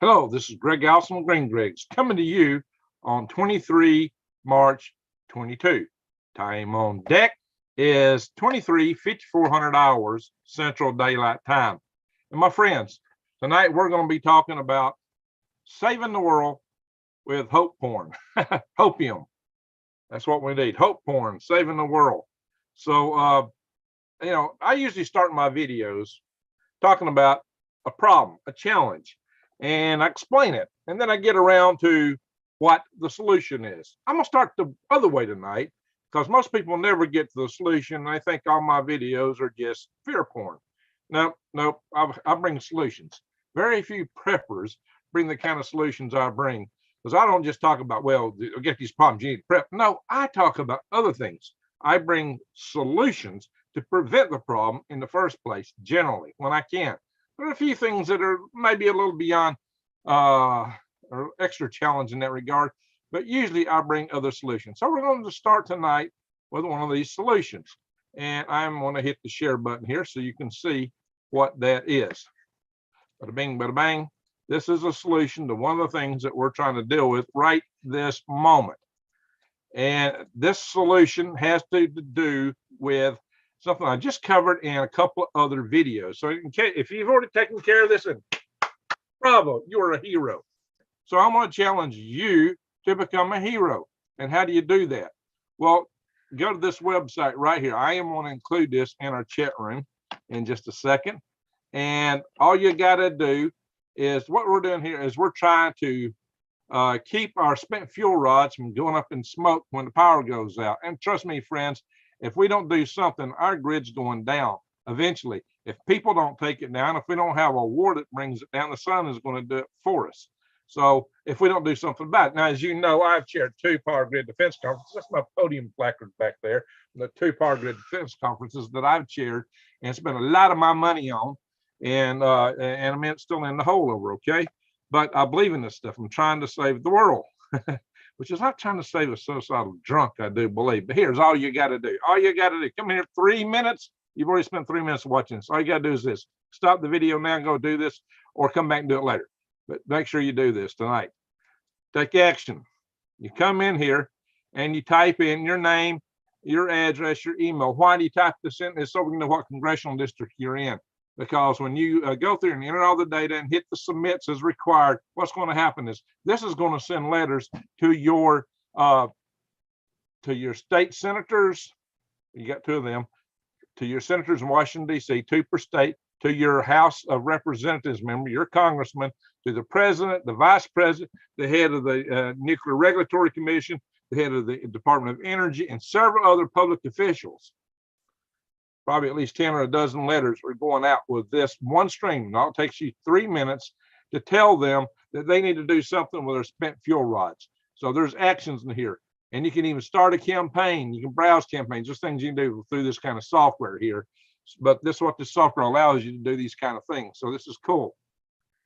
Hello, this is Greg Allison of Green Gregs coming to you on 23 March 22. Time on deck is 5,400 hours Central Daylight Time. And my friends, tonight we're going to be talking about saving the world with hope porn. Hopium. That's what we need. Hope porn, saving the world. So, I usually start my videos talking about a problem, a challenge, and I explain it. And then I get around to what the solution is. I'm going to start the other way tonight because most people never get to the solution. They think all my videos are just fear porn. No, I bring solutions. Very few preppers bring the kind of solutions I bring, because I don't just talk about, well, get these problems, you need to prep. No, I talk about other things. I bring solutions to prevent the problem in the first place, generally, when I can. There are a few things that are maybe a little beyond or extra challenge in that regard, but usually I bring other solutions. So we're going to start tonight with one of these solutions. And I'm going to hit the share button here so you can see what that is. Bada bing, bada bang. This is a solution to one of the things that we're trying to deal with right this moment. And this solution has to do with something I just covered in a couple of other videos. So if you've already taken care of this, and bravo, you're a hero. So I'm going to challenge you to become a hero. And how do you do that? Well, go to this website right here. I am going to include this in our chat room in just a second. And all you got to do is, what we're doing here is we're trying to keep our spent fuel rods from going up in smoke when the power goes out. And trust me, friends, if we don't do something, our grid's going down eventually. If people don't take it down, if we don't have a war that brings it down, the sun is going to do it for us. So if we don't do something about it. Now, as you know, I've chaired 2 power grid defense conferences. That's my podium placard back there. The 2 power grid defense conferences that I've chaired and spent a lot of my money on. And I mean, it's still in the hole over, okay? But I believe in this stuff. I'm trying to save the world. Which is not trying to save a suicidal drunk, I do believe. But here's all you got to do. All you got to do, come here 3 minutes. You've already spent 3 minutes watching this. All you got to do is this. Stop the video now and go do this, or come back and do it later. But make sure you do this tonight. Take action. You come in here and you type in your name, your address, your email. Why do you type this in? It's so we can know what congressional district you're in. Because when you go through and enter all the data and hit the submits as required, what's going to happen is this is going to send letters to your state senators. You got 2 of them, to your senators in Washington, D.C., 2 per state, to your House of Representatives member, your congressman, to the president, the vice president, the head of the Nuclear Regulatory Commission, the head of the Department of Energy, and several other public officials. Probably at least 10 or a dozen letters are going out with this one string. Now it takes you 3 minutes to tell them that they need to do something with their spent fuel rods. So there's actions in here, and you can even start a campaign. You can browse campaigns. There's things you can do through this kind of software here. But this is what this software allows you to do, these kind of things. So this is cool.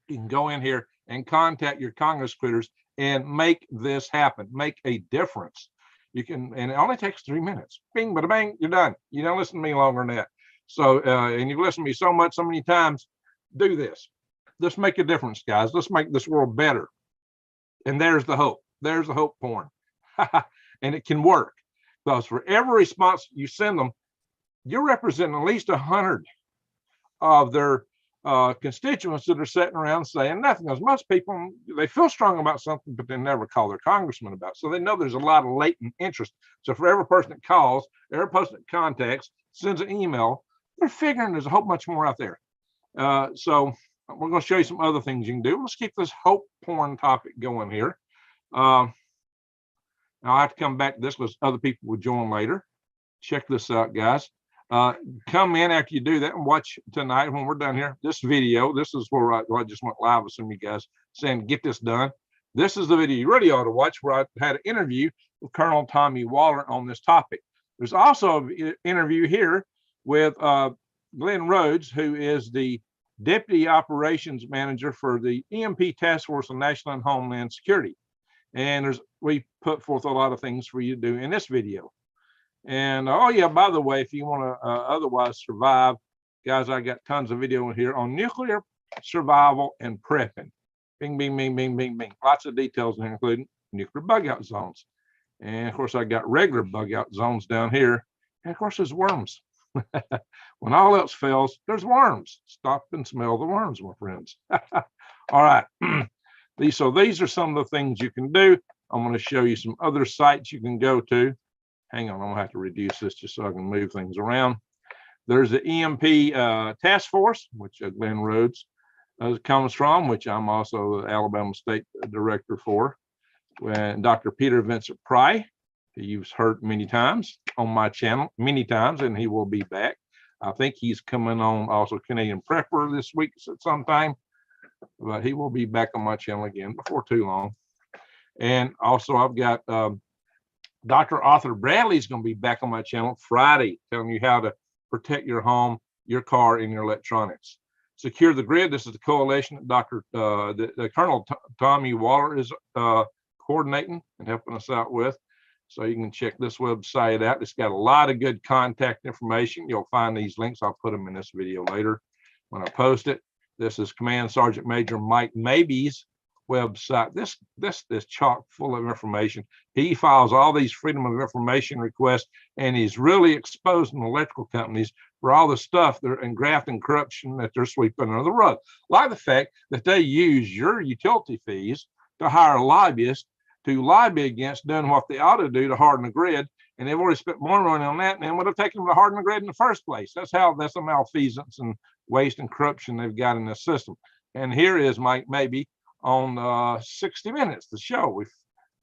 You can go in here and contact your Congress critters and make this happen, make a difference. You can, and it only takes 3 minutes. Bing, bada bang, you're done. You don't listen to me longer than that. So, and you've listened to me so many times. Do this. Let's make a difference, guys. Let's make this world better. And there's the hope. There's the hope porn. And it can work. Because for every response you send them, you're representing at least 100 of their constituents that are sitting around saying nothing. Because most people, they feel strong about something, but they never call their congressman about it. So they know there's a lot of latent interest. So for every person that calls, every person that contacts, sends an email, they're figuring there's a whole bunch more out there. So we're going to show you some other things you can do. Let's keep this hope porn topic going here. I'll have to come back to this because other people will join later. Check this out, guys. Come in after you do that and watch tonight when we're done here. This video, this is where I just went live with some of you guys saying, get this done. This is the video you really ought to watch, where I had an interview with Colonel Tommy Waller on this topic. There's also an interview here with Glenn Rhodes, who is the Deputy Operations Manager for the EMP Task Force on National and Homeland Security. And we put forth a lot of things for you to do in this video. And oh yeah, by the way, if you want to otherwise survive, guys, I got tons of video here on nuclear survival and prepping. Bing, bing, bing, bing, bing, bing. Lots of details in here, including nuclear bug out zones. And of course, I got regular bug out zones down here. And of course, there's worms. When all else fails, there's worms. Stop and smell the worms, my friends. All right. So these are some of the things you can do. I'm going to show you some other sites you can go to. Hang on, I'm going to have to reduce this just so I can move things around. There's the EMP task force, which Glenn Rhodes comes from, which I'm also the Alabama State Director for. When Dr. Peter Vincent Pry, who you've heard many times on my channel, many times, and he will be back. I think he's coming on also Canadian Prepper this week at some time, but he will be back on my channel again before too long. And also I've got Dr. Arthur Bradley's going to be back on my channel Friday, telling you how to protect your home, your car, and your electronics. Secure the Grid. This is the coalition that the Colonel Tommy Waller is coordinating and helping us out with. So you can check this website out. It's got a lot of good contact information. You'll find these links. I'll put them in this video later when I post it. This is Command Sergeant Major Mike Mabey's website. This is chock full of information. He files all these Freedom of Information requests, and he's really exposing electrical companies for all the stuff and graft and corruption that they're sweeping under the rug. Like the fact that they use your utility fees to hire lobbyists to lobby against doing what they ought to do to harden the grid, and they've already spent more money on that, and then would have taken them to harden the grid in the first place. That's a malfeasance and waste and corruption they've got in the system. And here is Mike Mabey on 60 Minutes, the show.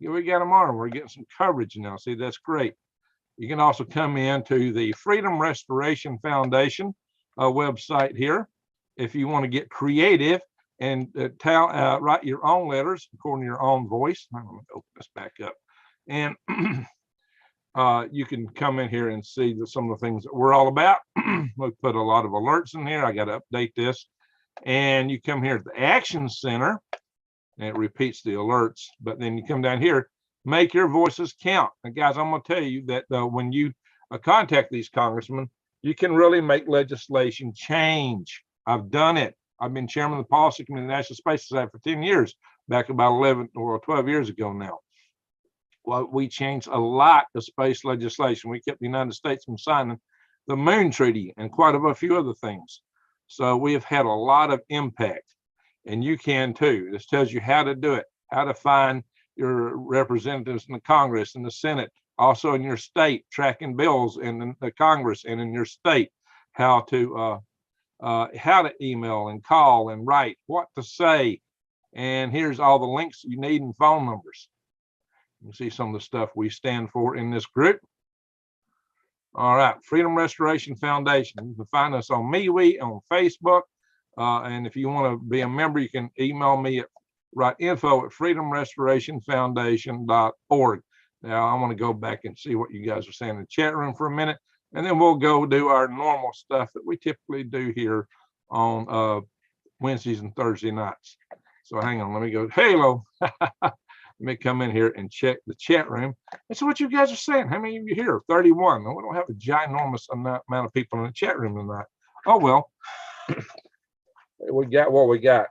We got him on. We're getting some coverage now. See, that's great. You can also come into the Freedom Restoration Foundation website here if you want to get creative and write your own letters according to your own voice. I'm going to open this back up. And you can come in here and see some of the things that we're all about. We put a lot of alerts in here. I got to update this. And you come here to the Action Center, and it repeats the alerts. But then you come down here, make your voices count. And guys, I'm going to tell you that when you contact these congressmen, you can really make legislation change. I've done it. I've been chairman of the policy committee of the National Space Society for 10 years, back about 11 or 12 years ago now. Well, we changed a lot of space legislation. We kept the United States from signing the Moon Treaty and quite a few other things. So we have had a lot of impact, and you can too. This tells you how to do it, how to find your representatives in the Congress and the Senate, also in your state, tracking bills in the Congress and in your state, how to email and call and write, what to say. And here's all the links you need and phone numbers. You can see some of the stuff we stand for in this group. All right, Freedom Restoration Foundation. You can find us on MeWe, on Facebook. And if you want to be a member, you can email me at info@freedomrestorationfoundation.org. Now, I want to go back and see what you guys are saying in the chat room for a minute, and then we'll go do our normal stuff that we typically do here on Wednesdays and Thursday nights. So hang on, let me go, hello. Let me come in here and check the chat room. And so what you guys are saying, how many of you here? 31. We don't have a ginormous amount of people in the chat room tonight. Oh, well, we got what we got.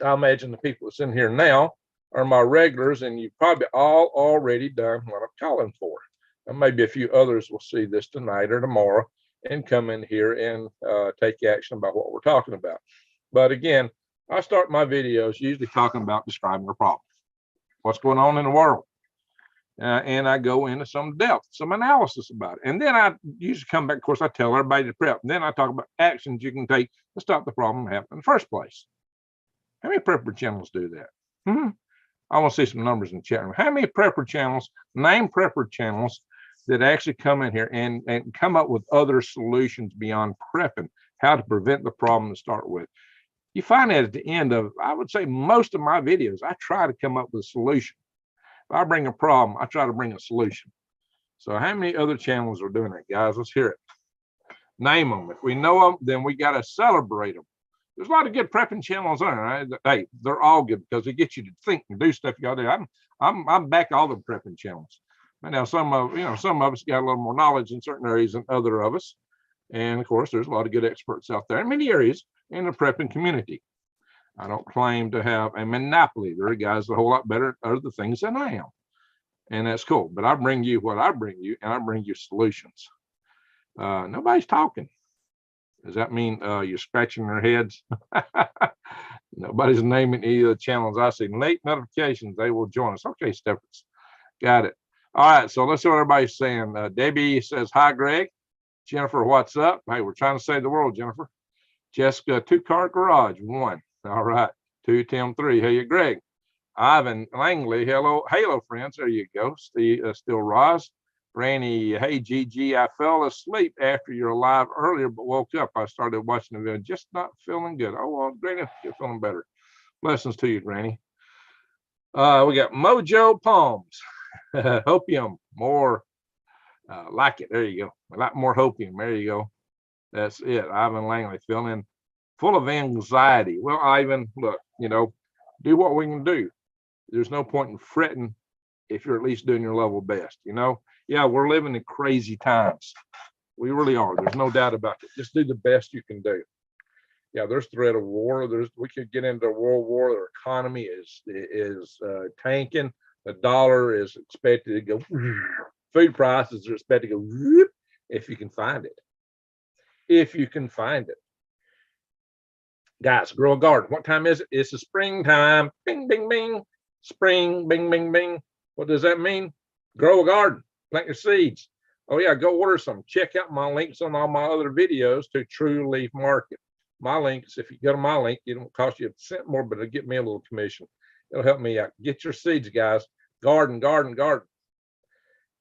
I imagine the people that's in here now are my regulars, and you've probably all already done what I'm calling for. And maybe a few others will see this tonight or tomorrow and come in here and take action about what we're talking about. But again, I start my videos usually talking about describing a problem. What's going on in the world? And I go into some depth, some analysis about it. And then I usually come back, of course, I tell everybody to prep. And then I talk about actions you can take to stop the problem happening in the first place. How many prepper channels do that? I want to see some numbers in the chat room. How many prepper channels, name prepper channels that actually come in here and come up with other solutions beyond prepping, how to prevent the problem to start with? You find that at the end of, I would say, most of my videos, I try to come up with a solution. If I bring a problem, I try to bring a solution. So how many other channels are doing that, guys? Let's hear it. Name them. If we know them, then we got to celebrate them. There's a lot of good prepping channels on there. Right? Hey, they're all good because they get you to think and do stuff you got to do. I'm back all the prepping channels. And now some of us got a little more knowledge in certain areas than other of us. And of course, there's a lot of good experts out there in many areas in the prepping community. I don't claim to have a monopoly. There are guys that are a whole lot better at other things than I am. And that's cool. But I bring you what I bring you, and I bring you solutions. Nobody's talking. Does that mean you're scratching their heads? Nobody's naming any of the channels I see. Late notifications, they will join us. Okay, Stephens. Got it. All right, so let's see what everybody's saying. Debbie says, hi, Greg. Jennifer, what's up? Hey, we're trying to save the world, Jennifer. Jessica, 2-car garage, 1. All right, 2, Tim, 3. Hey, Greg. Ivan Langley, hello, Halo friends. There you go. Still Roz. Granny, hey, Gigi, I fell asleep after you're live earlier, but woke up. I started watching the video, just not feeling good. Oh, well, Granny, you're feeling better. Blessings to you, Granny. We got Mojo Palms. Hopium, more like it. There you go. A lot more hopium. There you go. That's it. Ivan Langley, feeling full of anxiety. Well, Ivan, look, do what we can do. There's no point in fretting if you're at least doing your level best. Yeah, we're living in crazy times. We really are. There's no doubt about it. Just do the best you can do. Yeah, there's threat of war. We could get into a world war. Our economy is tanking. The dollar is expected to go. Food prices are expected to go if you can find it. If you can find it. Guys, grow a garden. What time is it? It's the springtime. Bing, bing, bing. Spring, bing, bing, bing. What does that mean? Grow a garden. Plant your seeds. Oh, yeah, go order some. Check out my links on all my other videos to True Leaf Market. My links, if you go to my link, it won't cost you a cent more, but it'll get me a little commission. It'll help me out. Get your seeds, guys. Garden, garden, garden.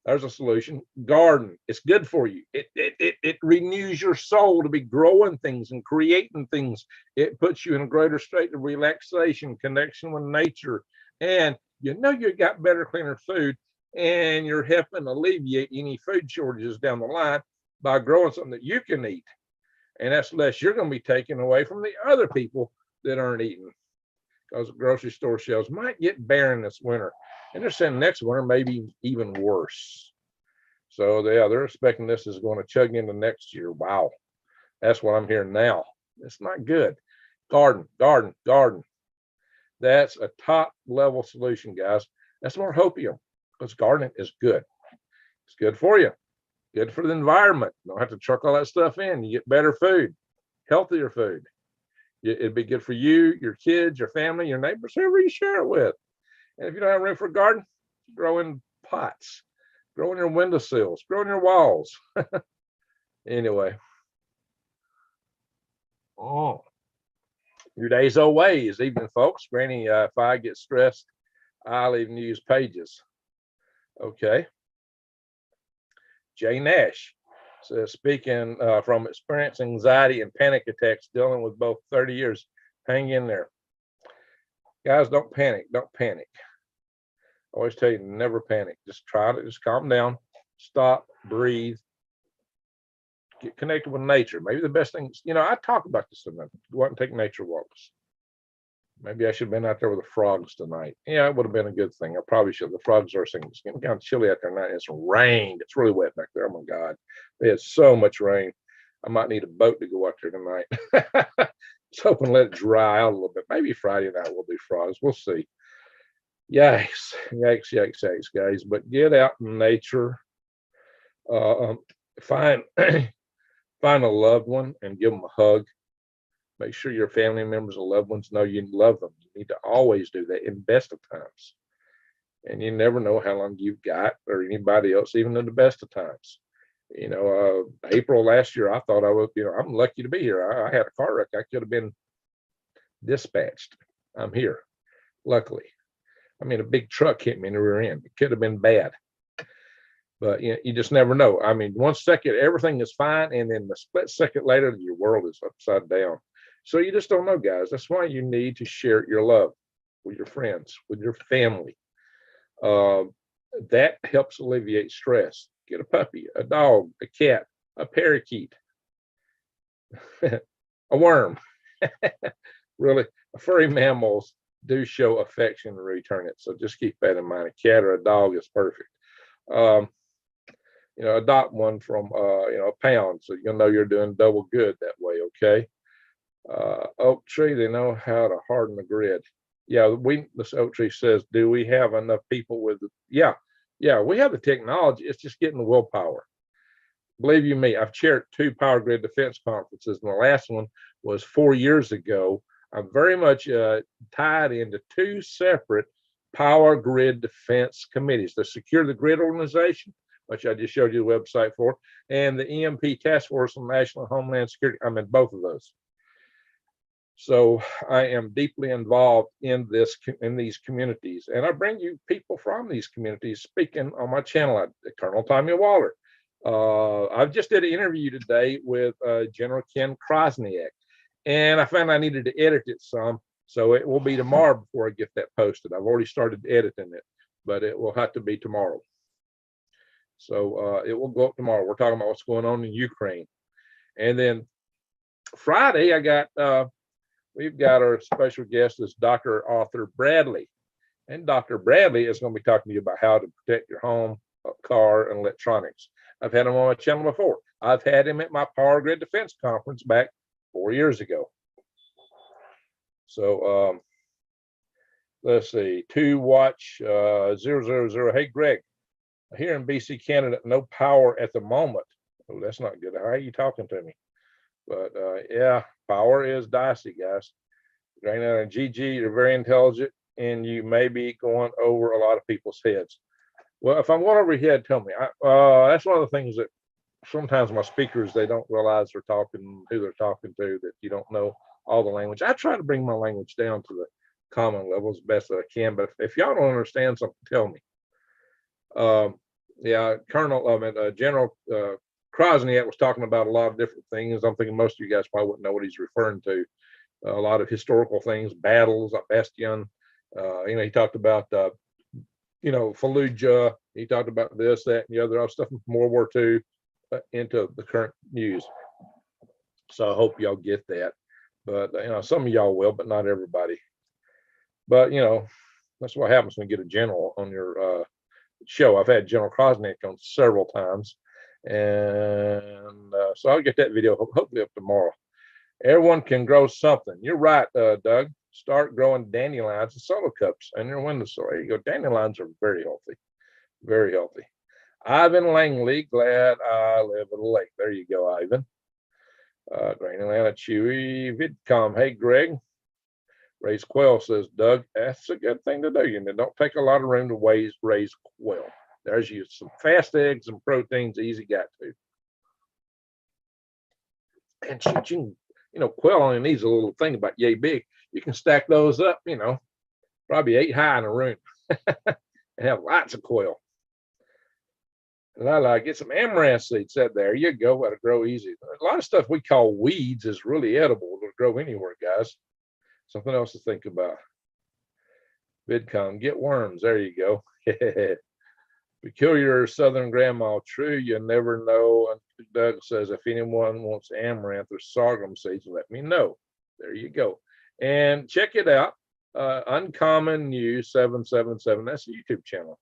There's a solution. Garden. It's good for you. It renews your soul to be growing things and creating things. It puts you in a greater state of relaxation, connection with nature. And you got better, cleaner food, and you're helping alleviate any food shortages down the line by growing something that you can eat. And that's less you're going to be taking away from the other people that aren't eating. Because grocery store shelves might get barren this winter. And they're saying next winter maybe even worse. So yeah, they're expecting this is going to chug into next year. Wow. That's what I'm hearing now. It's not good. Garden, garden, garden. That's a top level solution, guys. That's more hopium, because gardening is good. It's good for you. Good for the environment. You don't have to truck all that stuff in. You get better food, healthier food. It'd be good for you, your kids, your family, your neighbors, whoever you share it with. And if you don't have room for a garden, grow in pots, grow in your windowsills, grow in your walls. Anyway. Oh, your day's old ways, evening, folks. Granny, if I get stressed, I'll even use pages. Okay. Jay Nash says, speaking from experience, anxiety, and panic attacks, dealing with both 30 years, hang in there. Guys, don't panic. Don't panic. I always tell you, never panic. Just try to just calm down, stop, breathe, get connected with nature. Maybe the best thing, I talk about this sometimes. Go out and take nature walks. Maybe I should have been out there with the frogs tonight. Yeah, it would have been a good thing. I probably should. The frogs are singing. It's getting kind of chilly out there tonight. It's rained. It's really wet back there. Oh my God. They had so much rain. I might need a boat to go out there tonight. Just hoping to let it dry out a little bit. Maybe Friday night we'll do frogs. We'll see. Yikes, yikes, yikes, yikes, guys. But get out in nature. Find a loved one and give them a hug. Make sure your family members or loved ones know you love them. You need to always do that in best of times. And you never know how long you've got, or anybody else, even in the best of times. April last year, I thought I was, I'm lucky to be here. I had a car wreck. I could have been dispatched. I'm here, luckily. I mean, a big truck hit me in the rear end. It could have been bad. But you just never know. I mean, 1 second, everything is fine. And then the split second later, your world is upside down. So you just don't know, guys. That's why you need to share your love with your friends, with your family. That helps alleviate stress. Get a puppy, a dog, a cat, a parakeet, a worm. Really, furry mammals do show affection and return it. So just keep that in mind. A cat or a dog is perfect. Adopt one from a pound, so you'll know you're doing double good that way. Okay. Oak Tree, they know how to harden the grid. Yeah, this Oak Tree says, do we have enough people with it? Yeah, we have the technology. It's just getting the willpower. Believe you me, I've chaired 2 power grid defense conferences, and the last one was 4 years ago. I'm very much tied into 2 separate power grid defense committees: the Secure the Grid organization, which I just showed you the website for, and the EMP Task Force on National Homeland Security. I'm in both of those. So I am deeply involved in these communities, and I bring you people from these communities speaking on my channel. Colonel Tommy Waller. I've just did an interview today with General Ken Chrosniak, and I found I needed to edit it some, so it will be tomorrow before I get that posted. I've already started editing it, but it will have to be tomorrow. So it will go up tomorrow. We're talking about what's going on in Ukraine, and then Friday we've got our special guest is Dr. Arthur Bradley, and Dr. Bradley is going to be talking to you about how to protect your home, car, and electronics. I've had him on my channel before. I've had him at my Power Grid Defense Conference back 4 years ago. So let's see, 2watch 000. Hey, Greg, here in BC, Canada, no power at the moment. Oh, that's not good. How are you talking to me? But yeah, power is dicey, guys. Grainer and GG, you're very intelligent, and you may be going over a lot of people's heads. Well, if I'm going over your head, tell me. That's one of the things that sometimes my speakers, they don't realize they're talking, who they're talking to, that you don't know all the language. I try to bring my language down to the common level as best that I can, but if y'all don't understand something, tell me. Yeah, General Chrosniak was talking about a lot of different things. I'm thinking most of you guys probably wouldn't know what he's referring to. A lot of historical things, battles, Bastion. He talked about Fallujah. He talked about this, that, and the other stuff from World War II into the current news. So I hope y'all get that. But some of y'all will, but not everybody. But that's what happens when you get a general on your show. I've had General Chrosniak on several times, and so I'll get that video hopefully up tomorrow. Everyone can grow something. You're right, Doug. Start growing dandelions and solo cups on your windowsill. There you go. Dandelions are very healthy, very healthy. Ivan Langley, glad I live at a lake. There you go, Ivan. Grain Atlanta Chewy Vidcom. Hey, Greg. Raise quail, says Doug. That's a good thing to do. Don't take a lot of room to raise quail. There's you some fast eggs and proteins, easy got to. And shoot, quail only needs a little thing about yay big. You can stack those up, probably 8 high in a room and have lots of quail. And get some amaranth seeds. There you go. That'll grow easy. A lot of stuff we call weeds is really edible. It'll grow anywhere, guys. Something else to think about. VidCon, get worms. There you go. Peculiar Southern grandma. True, you never know. And Doug says, if anyone wants amaranth or sorghum seeds, let me know. There you go. And check it out. Uncommon News 777. That's a YouTube channel.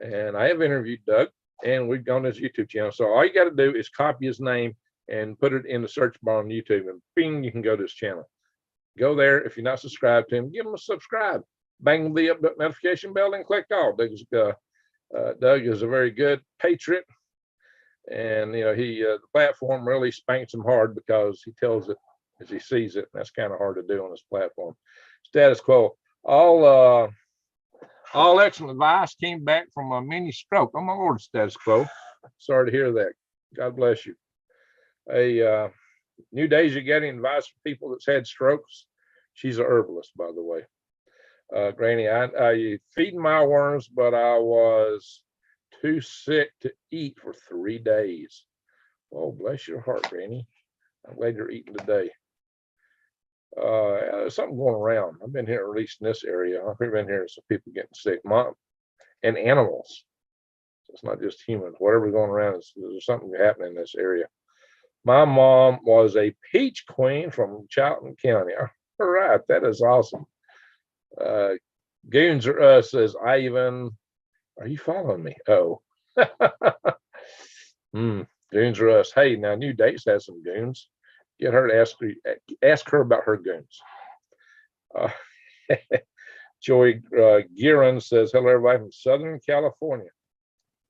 And I have interviewed Doug, and we've gone to his YouTube channel. So all you got to do is copy his name and put it in the search bar on YouTube, and bing, you can go to his channel. Go there. If you're not subscribed to him, give him a subscribe. Bang the notification bell and click all. Doug is a very good patriot, and the platform really spanks him hard because he tells it as he sees it. And that's kind of hard to do on this platform. Status quo. All excellent advice came back from a mini stroke. Oh my Lord, status quo. Sorry to hear that. God bless you. New Days, you're getting advice from people that's had strokes. She's a herbalist, by the way. Granny, I feeding my worms, but I was too sick to eat for 3 days. Oh, bless your heart, Granny. I'm glad you're eating today. There's something going around. I've been here, at least in this area. I've been here, some people getting sick, and animals. So it's not just humans. Whatever's going around, there's something happening in this area. My mom was a peach queen from Charlton County. All right, that is awesome. Goons are us, says Ivan. Are you following me? Oh. Goons are us. Hey, now New Dates has some goons. Get her to ask her about her goons. Joey Gearin says, hello, everybody from Southern California.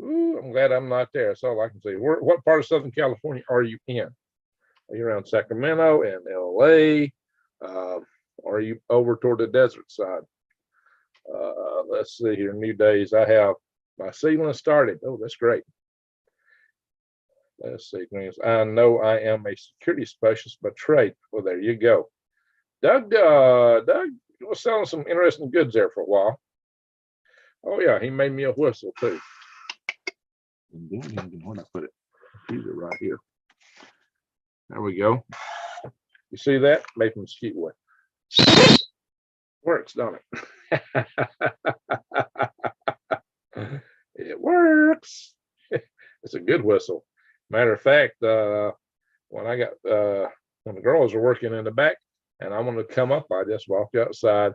Ooh, I'm glad I'm not there. That's all I can say. What part of Southern California are you in? Are you around Sacramento and LA? Are you over toward the desert side? Let's see here. New days. I have my ceiling started. Oh, that's great. Let's see. I know I am a security specialist by trade. Well, there you go. Doug was selling some interesting goods there for a while. Oh yeah, he made me a whistle too. Where'd I put it? These are right here. There we go. You see that? Made from mosquito wood. Works, don't it? It works. It's a good whistle. Matter of fact, when the girls are working in the back and I want to come up, I just walk outside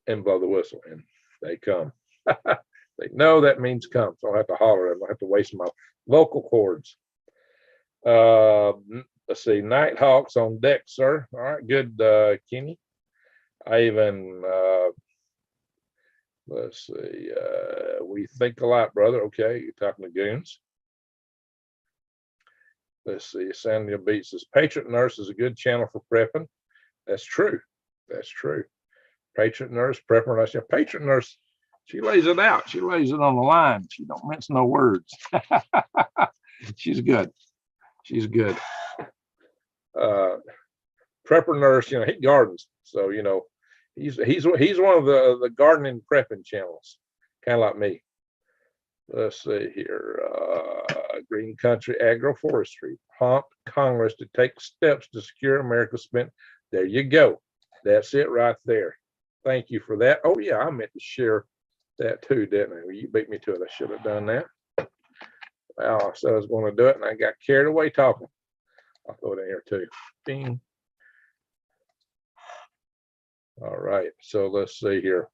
and blow the whistle, and they come. They know that means come, so I have to holler. I don't have to waste my vocal cords. Let's see, Nighthawks on deck, sir. All right, good, Kenny. I even let's see, we think a lot, brother. Okay, you're talking to goons. Let's see, Samuel Beats says, Patriot Nurse is a good channel for prepping. That's true. That's true. Patriot Nurse, prepper nurse. Yeah, Patriot Nurse, she lays it out. She lays it on the line. She don't mince no words. She's good. She's good. Prepper Nurse, he gardens. So, he's one of the gardening prepping channels, kind of like me. Let's see here. Green Country Agroforestry prompt Congress to take steps to secure America's spent. There you go. That's it right there. Thank you for that. Oh yeah, I meant to share that too, didn't I? Well, you beat me to it. I should have done that. Well, I said I was going to do it, and I got carried away talking. I'll throw it in here too. Ding. All right. So let's see here.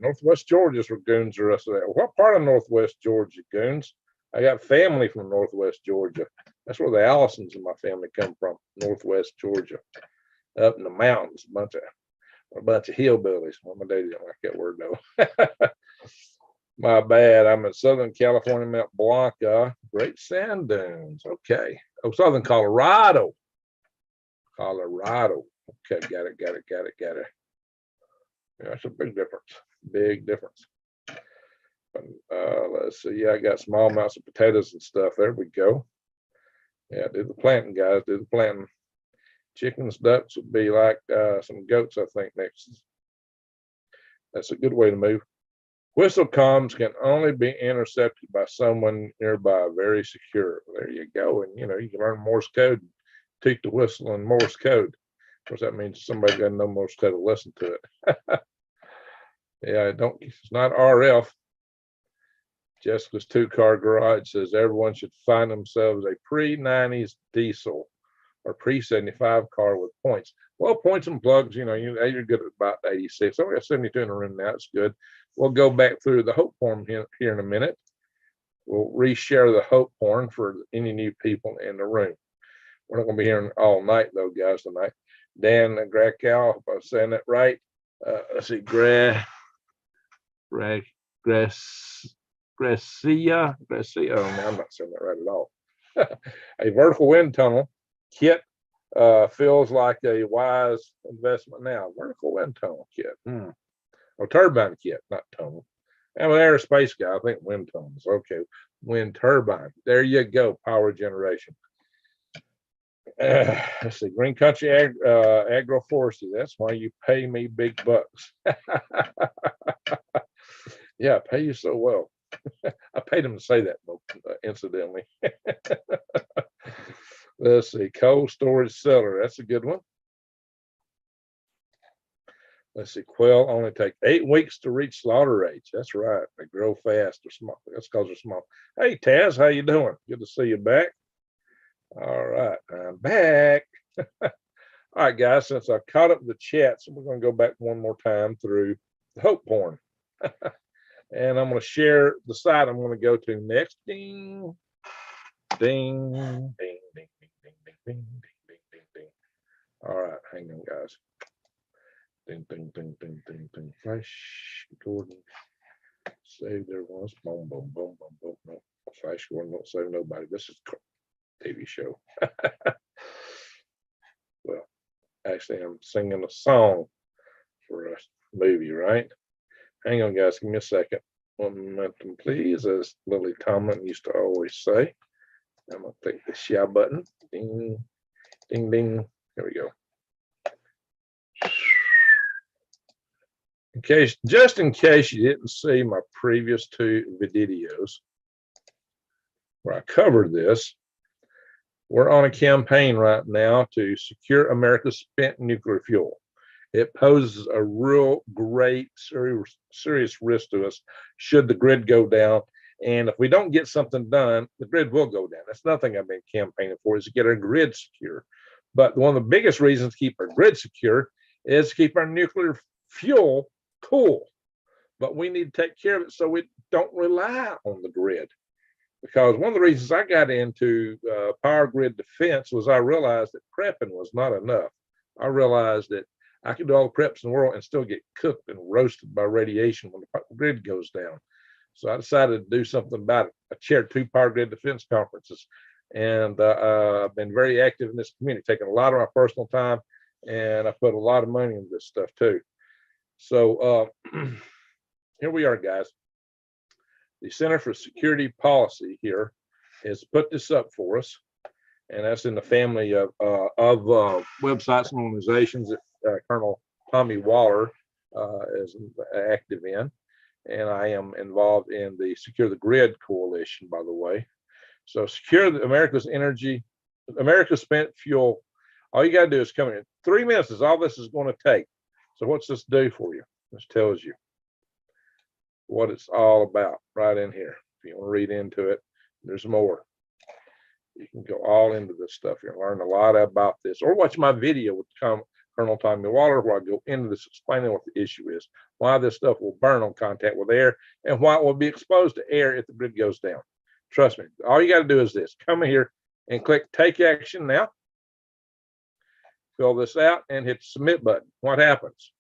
Northwest Georgia's where goons are us. What part of Northwest Georgia, goons? I got family from Northwest Georgia. That's where the Allisons in my family come from. Northwest Georgia, up in the mountains, a bunch of hillbillies. Well, my daddy didn't like that word though. My bad. I'm in Southern California, Mount Blanca, great sand dunes. Okay. Oh, Southern Colorado. Okay, got it. Yeah, that's a big difference. Big difference. Let's see. Yeah, I got small amounts of potatoes and stuff. There we go. Yeah, do the planting, guys. Do the planting. Chickens, ducks would be like some goats, I think, next. That's a good way to move. Whistle comms can only be intercepted by someone nearby. Very secure. There you go. And you can learn Morse code and teach the whistle in Morse code. Of course, that means somebody doesn't know Morse code to listen to it. Yeah, it's not RF. Jessica's two-car garage says everyone should find themselves a pre-90s diesel or pre-75 car with points. Well, points and plugs, you're good at about 86. So we got 72 in the room now. It's good. We'll go back through the hope horn here in a minute. We'll reshare the hope horn for any new people in the room. We're not going to be here all night, though, guys, tonight. Dan Grakow, if I'm saying that right. Let's see, Gracia. Oh, no, I'm not saying that right at all. A vertical wind tunnel kit feels like a wise investment now. Vertical wind tunnel kit. Oh, turbine kit, not tunnel. I'm an aerospace guy. I think wind tunnels. Okay, wind turbine. There you go. Power generation. Let's see, Green Country Agroforestry. That's why you pay me big bucks. Yeah, I pay you so well. I paid him to say that, incidentally. Let's see, cold storage cellar. That's a good one. Let's see, quail only take 8 weeks to reach slaughter age. That's right. They grow fast or small. That's because they're small. Hey, Taz, how you doing? Good to see you back. All right, I'm back. All right, guys, since I caught up the chats, we're going to go back one more time through the hope porn. And I'm going to share the site I'm going to go to next. Ding. Ding, ding, ding, ding, ding, ding, ding, ding, ding, ding, ding. All right, hang on, guys. Ding, ding, ding, ding, ding, ding. Flash Gordon. Save there once. Boom, boom, boom, boom, boom. No, Flash Gordon don't save nobody. This is a TV show. Well, actually, I'm singing a song for a movie, right? Hang on, guys. Give me a second. One momentum, please, as Lily Tomlin used to always say. I'm going to take the share button. Ding, ding, ding. There we go. Just in case you didn't see my previous two videos where I covered this, we're on a campaign right now to secure America's spent nuclear fuel. It poses a real great serious risk to us should the grid go down. And if we don't get something done, the grid will go down. That's nothing I've been campaigning for, is to get our grid secure. But one of the biggest reasons to keep our grid secure is to keep our nuclear fuel cool. But we need to take care of it so we don't rely on the grid. Because one of the reasons I got into power grid defense was I realized that prepping was not enough. I realized that I could do all the preps in the world and still get cooked and roasted by radiation when the grid goes down. So I decided to do something about it. I chaired 2 power grid defense conferences, and I've been very active in this community, taking a lot of my personal time, and I put a lot of money into this stuff too. So here we are, guys. The Center for Security Policy here has put this up for us, and that's in the family of websites and organizations that Colonel Tommy Waller is active in. And I am involved in the Secure the Grid Coalition, by the way. So secure America's energy, America's spent fuel. All you got to do is come in. 3 minutes is all this is going to take. So what's this do for you? This tells you what it's all about right in here. If you want to read into it, there's more. You can go all into this stuff. You'll learn a lot about this, or watch my video with Colonel Tommy Waller, where I go into this, explaining what the issue is, why this stuff will burn on contact with air, and why it will be exposed to air if the grid goes down. Trust me, all you got to do is this. Come in here and click Take Action Now. Fill this out and hit the Submit button. What happens?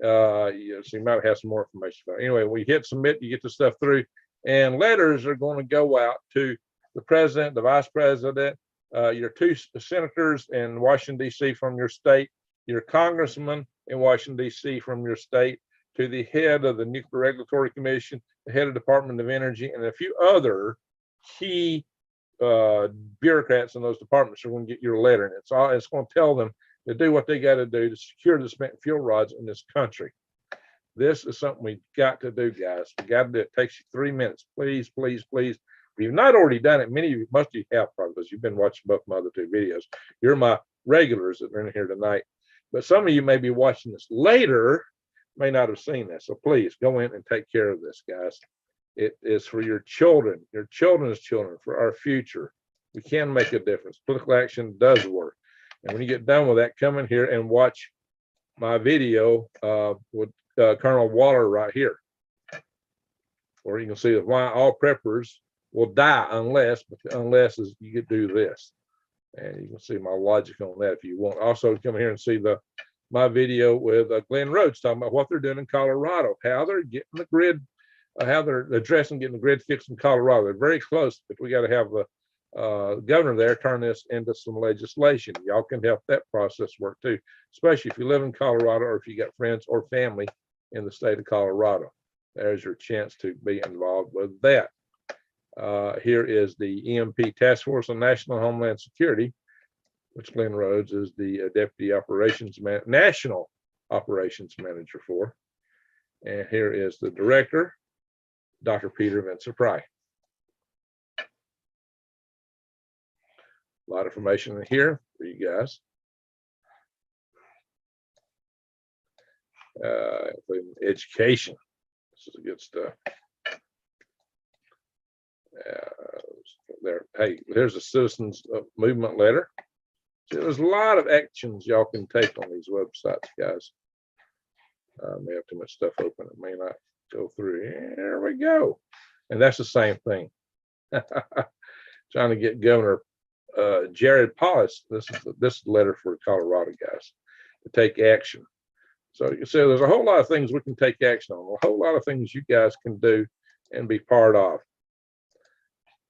So you might have some more information about it. Anyway, when you hit Submit, you get the stuff through, and letters are going to go out to the president, the vice president, your 2 senators in Washington, D.C. from your state, your congressman in Washington, D.C. from your state, to the head of the Nuclear Regulatory Commission, the head of Department of Energy, and a few other key bureaucrats in those departments are going to get your letter. And it's going to tell them to do what they got to do to secure the spent fuel rods in this country. This is something we've got to do, guys. We got to do it. It takes you 3 minutes. Please, please, please. If you've not already done it, many of you, most of you have probably, because you've been watching both my other 2 videos. You're my regulars that are in here tonight. But some of you may be watching this later, may not have seen this. So please go in and take care of this, guys. It is for your children, your children's children, for our future. We can make a difference. Political action does work. And when you get done with that, come in here and watch my video with Colonel Waller right here, where you can see why all preppers will die unless is you could do this. And you can see my logic on that if you want. Also, come here and see my video with Glenn Rhodes talking about what they're doing in Colorado, how they're getting the grid, how they're addressing getting the grid fixed in Colorado. They're very close, but we got to have the governor there turn this into some legislation. Y'all can help that process work too, especially if you live in Colorado or if you got friends or family in the state of Colorado. There's your chance to be involved with that. Here is the EMP Task Force on National Homeland Security, which Glenn Rhodes is the Deputy National Operations Manager for. And here is the Director, Dr. Peter Vincent-Pry. A lot of information in here for you guys. Including education. This is good stuff. There, hey, there's a citizens movement letter. So there's a lot of actions y'all can take on these websites, guys. May have too much stuff open. It may not go through. There we go. And that's the same thing. trying to get Governor Jared Polis, this letter for Colorado guys, to take action. So you can see there's a whole lot of things we can take action on, a whole lot of things you guys can do and be part of.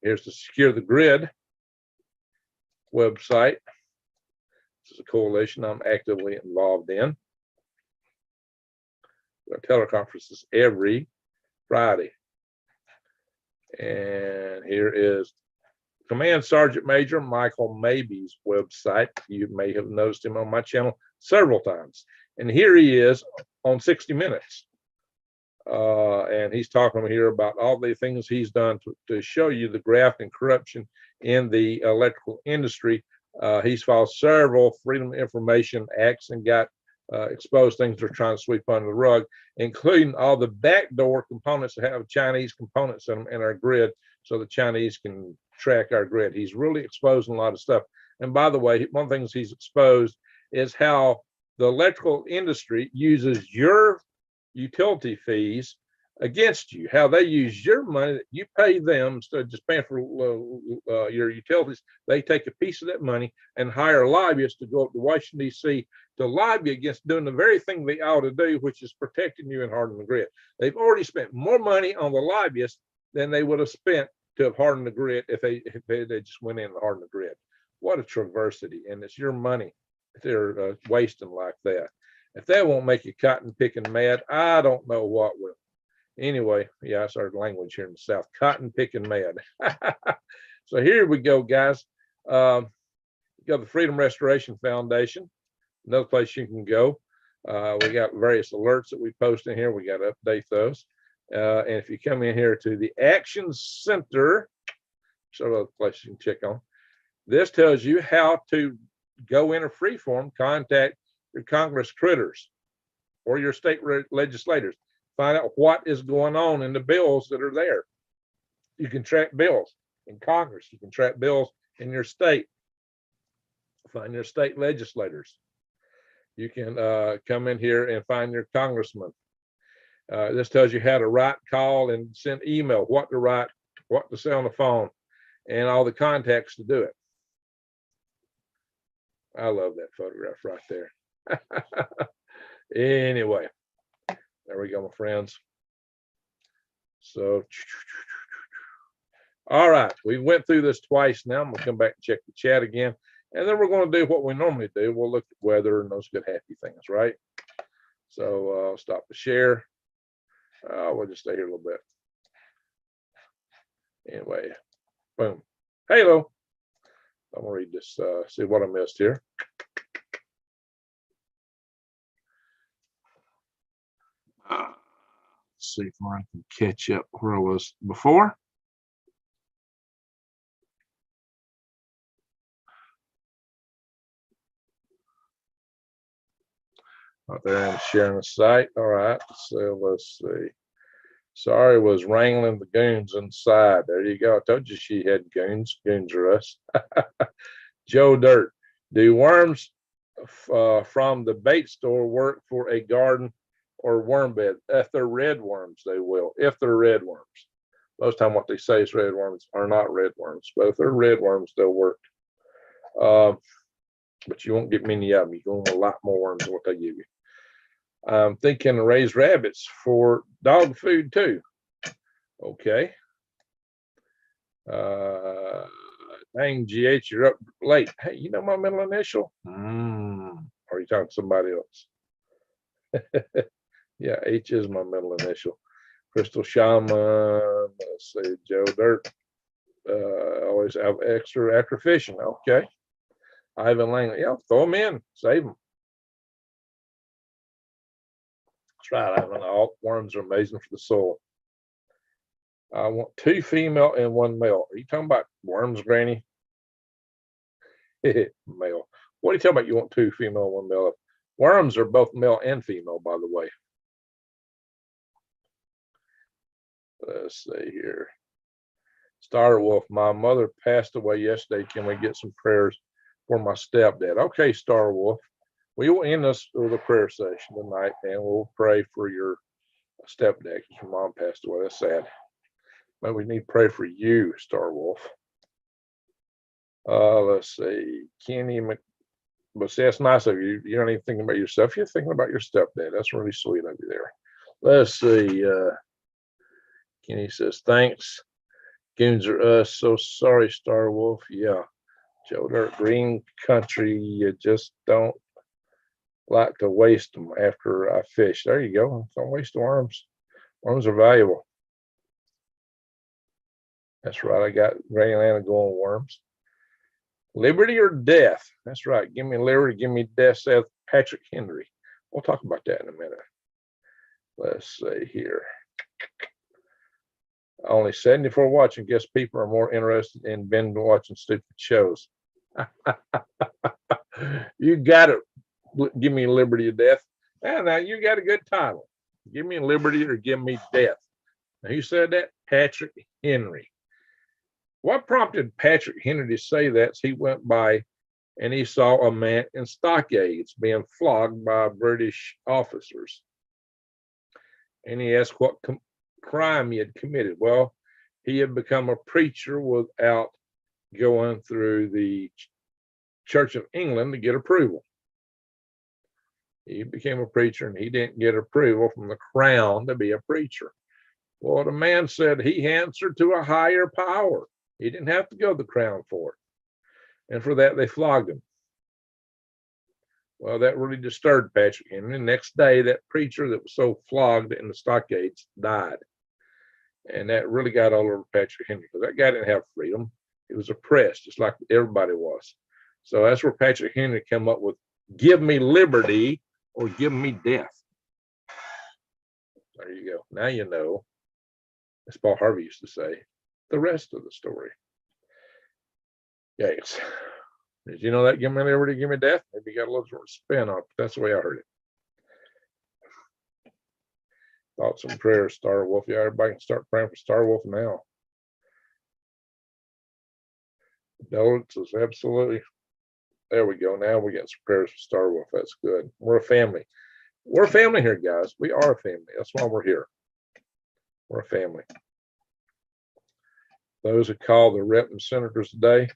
Here's the Secure the Grid website. This is a coalition I'm actively involved in. We have teleconferences every Friday. And here is Command Sergeant Major Michael Maybe's website. You may have noticed him on my channel several times. And here he is on 60 Minutes. And he's talking here about all the things he's done to show you the graft and corruption in the electrical industry. He's filed several Freedom of Information Acts and got exposed things they're trying to sweep under the rug, including all the backdoor components that have Chinese components in them in our grid, so the Chinese can track our grid. He's really exposing a lot of stuff. And by the way, one of the things he's exposed is how the electrical industry uses your utility fees against you, how they use your money that you pay them instead of just paying for your utilities. They take a piece of that money and hire lobbyists to go up to Washington, D.C. to lobby against doing the very thing they ought to do, which is protecting you and hardening the grid. They've already spent more money on the lobbyists than they would have spent to have hardened the grid if they just went in and hardened the grid. What a traversity. And it's your money they're wasting like that. If that won't make you cotton picking mad, I don't know what will. Anyway, yeah, that's our language here in the South, cotton picking mad. So here we go, guys. You got the Freedom Restoration Foundation, another place you can go. We got various alerts that we post in here. We got to update those. And if you come in here to the Action Center, several other places you can check on. This tells you how to go in a free form, contact your Congress critters or your state legislators. Find out what is going on in the bills that are there. You can track bills in Congress. You can track bills in your state. Find your state legislators. You can come in here and find your congressman. This tells you how to write, call, and send email, what to write, what to say on the phone, and all the contacts to do it. I love that photograph right there. Anyway, there we go, my friends. So, all right, we went through this twice now. I'm going to come back and check the chat again. And then we're going to do what we normally do. We'll look at weather and those good, happy things, right? So, I'll stop the share. We'll just stay here a little bit. Anyway, boom. Hello. I'm going to read this, see what I missed here. Let's see if I can catch up where I was before. Out there and sharing the site. All right, so let's see. Sorry, was wrangling the goons inside. There you go. I told you she had goons. Goons are us. Joe Dirt. Do worms from the bait store work for a garden or worm bed? If they're red worms, they will. If they're red worms. Most of the time what they say is red worms are not red worms. But if they're red worms, they'll work. But you won't get many of them. You're going to want a lot more worms than what they give you. I'm thinking to raise rabbits for dog food too. Okay. Dang, GH, you're up late. Hey, you know my middle initial? Or are you talking to somebody else? Yeah, H is my middle initial. Crystal Shaman, let's see, Joe Dirt. Always have extra after fishing. Okay. Ivan Langley, yeah, throw them in, save them. That's right, Ivan. All worms are amazing for the soil. I want 2 female and 1 male. Are you talking about worms, Granny? Male. What are you talking about? You want 2 female, 1 male? Worms are both male and female, by the way. Let's see here. Star Wolf, my mother passed away yesterday. Can we get some prayers for my stepdad? Okay, Star Wolf. We will end this with a prayer session tonight, and we'll pray for your stepdad because your mom passed away. That's sad. But we need to pray for you, Star Wolf. Let's see, Kenny, but see, that's nice of you. You're not even thinking about yourself. You're thinking about your stepdad. That's really sweet of you there. Let's see. Kenny says, thanks. Goons are us. So sorry, Star Wolf. Yeah. Joe Dirt, Green Country. You just don't like to waste them after I fish. There you go. Don't waste the worms. Worms are valuable. That's right. I got Granny Lana going worms. Liberty or death? That's right. Give me liberty, give me death, says Patrick Henry. We'll talk about that in a minute. Let's see here. Only 74 watching. Guess people are more interested in binge watching stupid shows. You got to give me liberty or death. Now you got a good title. Give me liberty or give me death. Now, who said that? Patrick Henry. What prompted Patrick Henry to say that? He went by and he saw a man in stockades being flogged by British officers. And he asked what crime he had committed. Well, he had become a preacher without going through the Church of England to get approval. He became a preacher and he didn't get approval from the crown to be a preacher. Well, the man said he answered to a higher power. He didn't have to go to the crown for it. And for that, they flogged him. Well, that really disturbed Patrick Henry. The next day, that preacher that was so flogged in the stockades died. And that really got all over Patrick Henry because that guy didn't have freedom. He was oppressed, just like everybody was. So that's where Patrick Henry came up with, give me liberty or give me death. There you go. Now you know, as Paul Harvey used to say, the rest of the story. Yes. Did you know that? Give me liberty, give me death. Maybe you got a little sort of spin on it. That's the way I heard it. Thoughts and prayers, Star Wolf. Yeah, everybody can start praying for Star Wolf now. Condolences, absolutely. There we go. Now we got some prayers for Star Wolf. That's good. We're a family. We're a family here, guys. We are a family. That's why we're here. We're a family. Those who called the rep and senators today,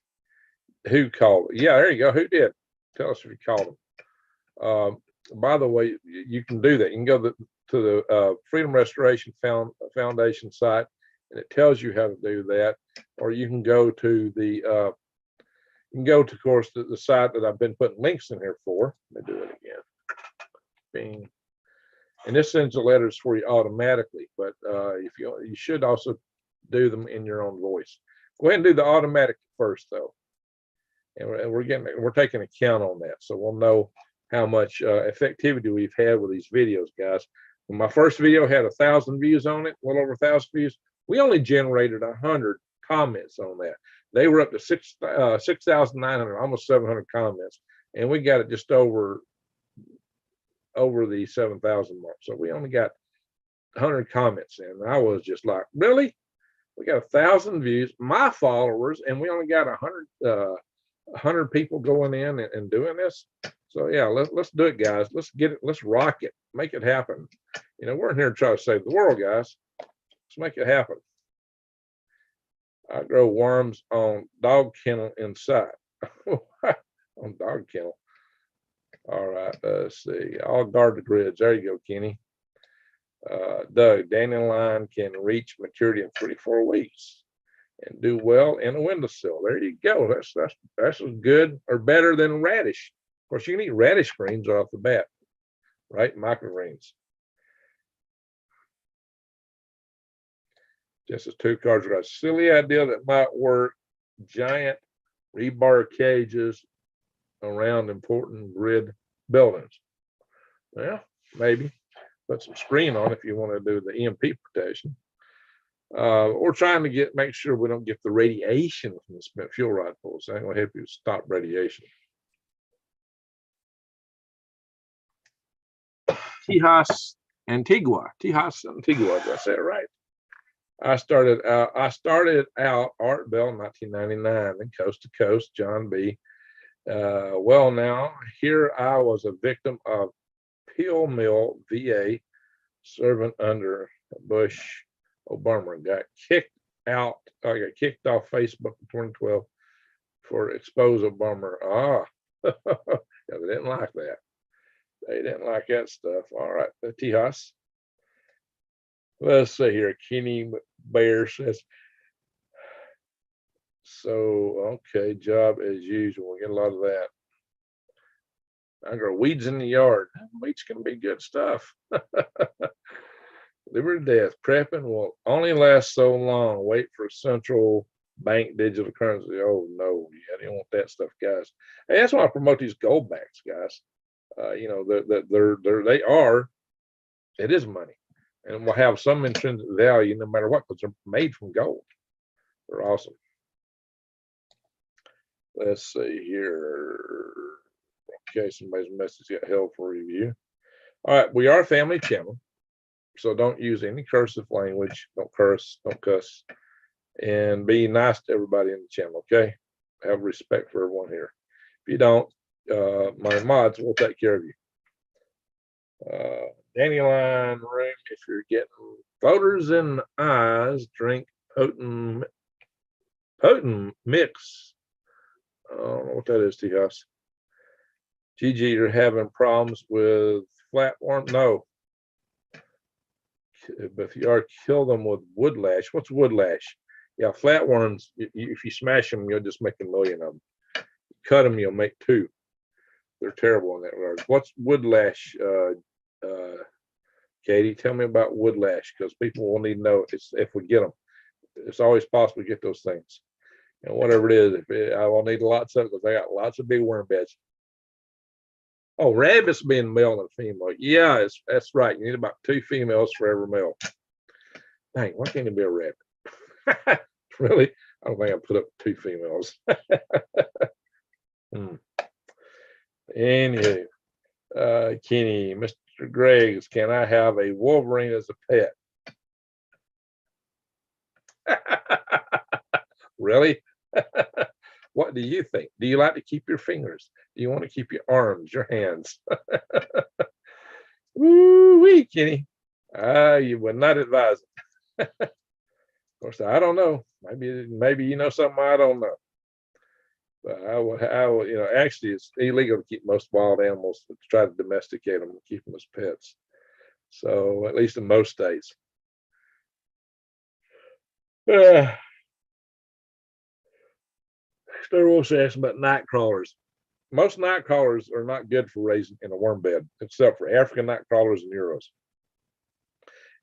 who called? Yeah, there you go. Who did? Tell us if you called them. By the way, you can do that. You can go to the Freedom Restoration Foundation site, and it tells you how to do that. Or you can go to the, of course, the site that I've been putting links in here for. Let me do it again. Bing. And this sends the letters for you automatically, but if you should also do them in your own voice. Go ahead and do the automatic first, though. And we're taking a count on that, so we'll know how much effectivity we've had with these videos, guys. When my first video had 1,000 views on it, a little over 1,000 views, we only generated 100 comments on that. They were up to 6,900, almost 700 comments, and we got it just over the 7,000 mark. So we only got 100 comments in. And I was just like, really? We got 1,000 views, my followers, and we only got 100 people going in and doing this. So yeah, let's do it, guys. Let's get it. Let's rock it. Make it happen. You know, we're in here to try to save the world, guys. Let's make it happen. I grow worms on dog kennel inside. On dog kennel. All right, let's see. I'll guard the grids. There you go, Kenny. Doug, dandelion can reach maturity in 3 to 4 weeks and do well in a windowsill. There you go. That's as good or better than radish. Of course, you can eat radish greens off the bat, right? Microgreens. Just as 2 cards are a silly idea that might work. Giant rebar cages around important grid buildings. Well, maybe put some screen on if you want to do the EMP protection. Or trying to make sure we don't get the radiation from the spent fuel rod pulls. That will help you stop radiation. Tejas Antigua. Did I say it right? I started out Art Bell in 1999, and Coast to Coast, John B. Well, now here I was a victim of Peel Mill VA, serving under Bush Obama, and got kicked off Facebook in 2012 for exposure bummer. Ah, yeah, they didn't like that. They didn't like that stuff. All right, Tejas. Let's see here. Kenny Bear says, so, okay, job as usual. We get a lot of that. I grow weeds in the yard. Weeds can be good stuff. Live or death. Prepping will only last so long. Wait for central bank digital currency. Oh, no. Yeah, they don't want that stuff, guys. Hey, that's why I promote these gold backs, guys. You know, it is money. And will have some intrinsic value no matter what, because they're made from gold. They're awesome. Let's see here. Okay, somebody's message got held for review. All right, we are a family channel, so don't use any cursive language. Don't curse, don't cuss, and be nice to everybody in the channel, okay? Have respect for everyone here. If you don't, my mods will take care of you. Dandelion room, if you're getting floaters in the eyes, drink potent mix. I don't know what that is, T-House. Gigi, you're having problems with flatworm? No. But if you are, kill them with woodlash. What's woodlash? Yeah, flatworms, if you smash them, you'll just make a million of them. Cut them, you'll make two. They're terrible in that regard. What's woodlash, Katie? Tell me about woodlash, because people will need to know if we get them. It's always possible to get those things. And whatever it is, I will need lots of it, because I got lots of big worm beds. Oh, rabbits being male and female. Yeah, that's right. You need about 2 females for every male. Dang, why can't it be a rabbit? Really? I don't think I put up 2 females. Anyway, Kenny, Mr. Greggs, can I have a Wolverine as a pet? Really? What do you think? Do you like to keep your fingers? Do you want to keep your arms, your hands? Woo-wee, Kenny. You would not advise it. Of course, I don't know. Maybe you know something I don't know. But I would, actually, it's illegal to keep most wild animals, to try to domesticate them and keep them as pets. So, at least in most states. Star Wars asking about night crawlers. Most night crawlers are not good for raising in a worm bed, except for African night crawlers and Euros.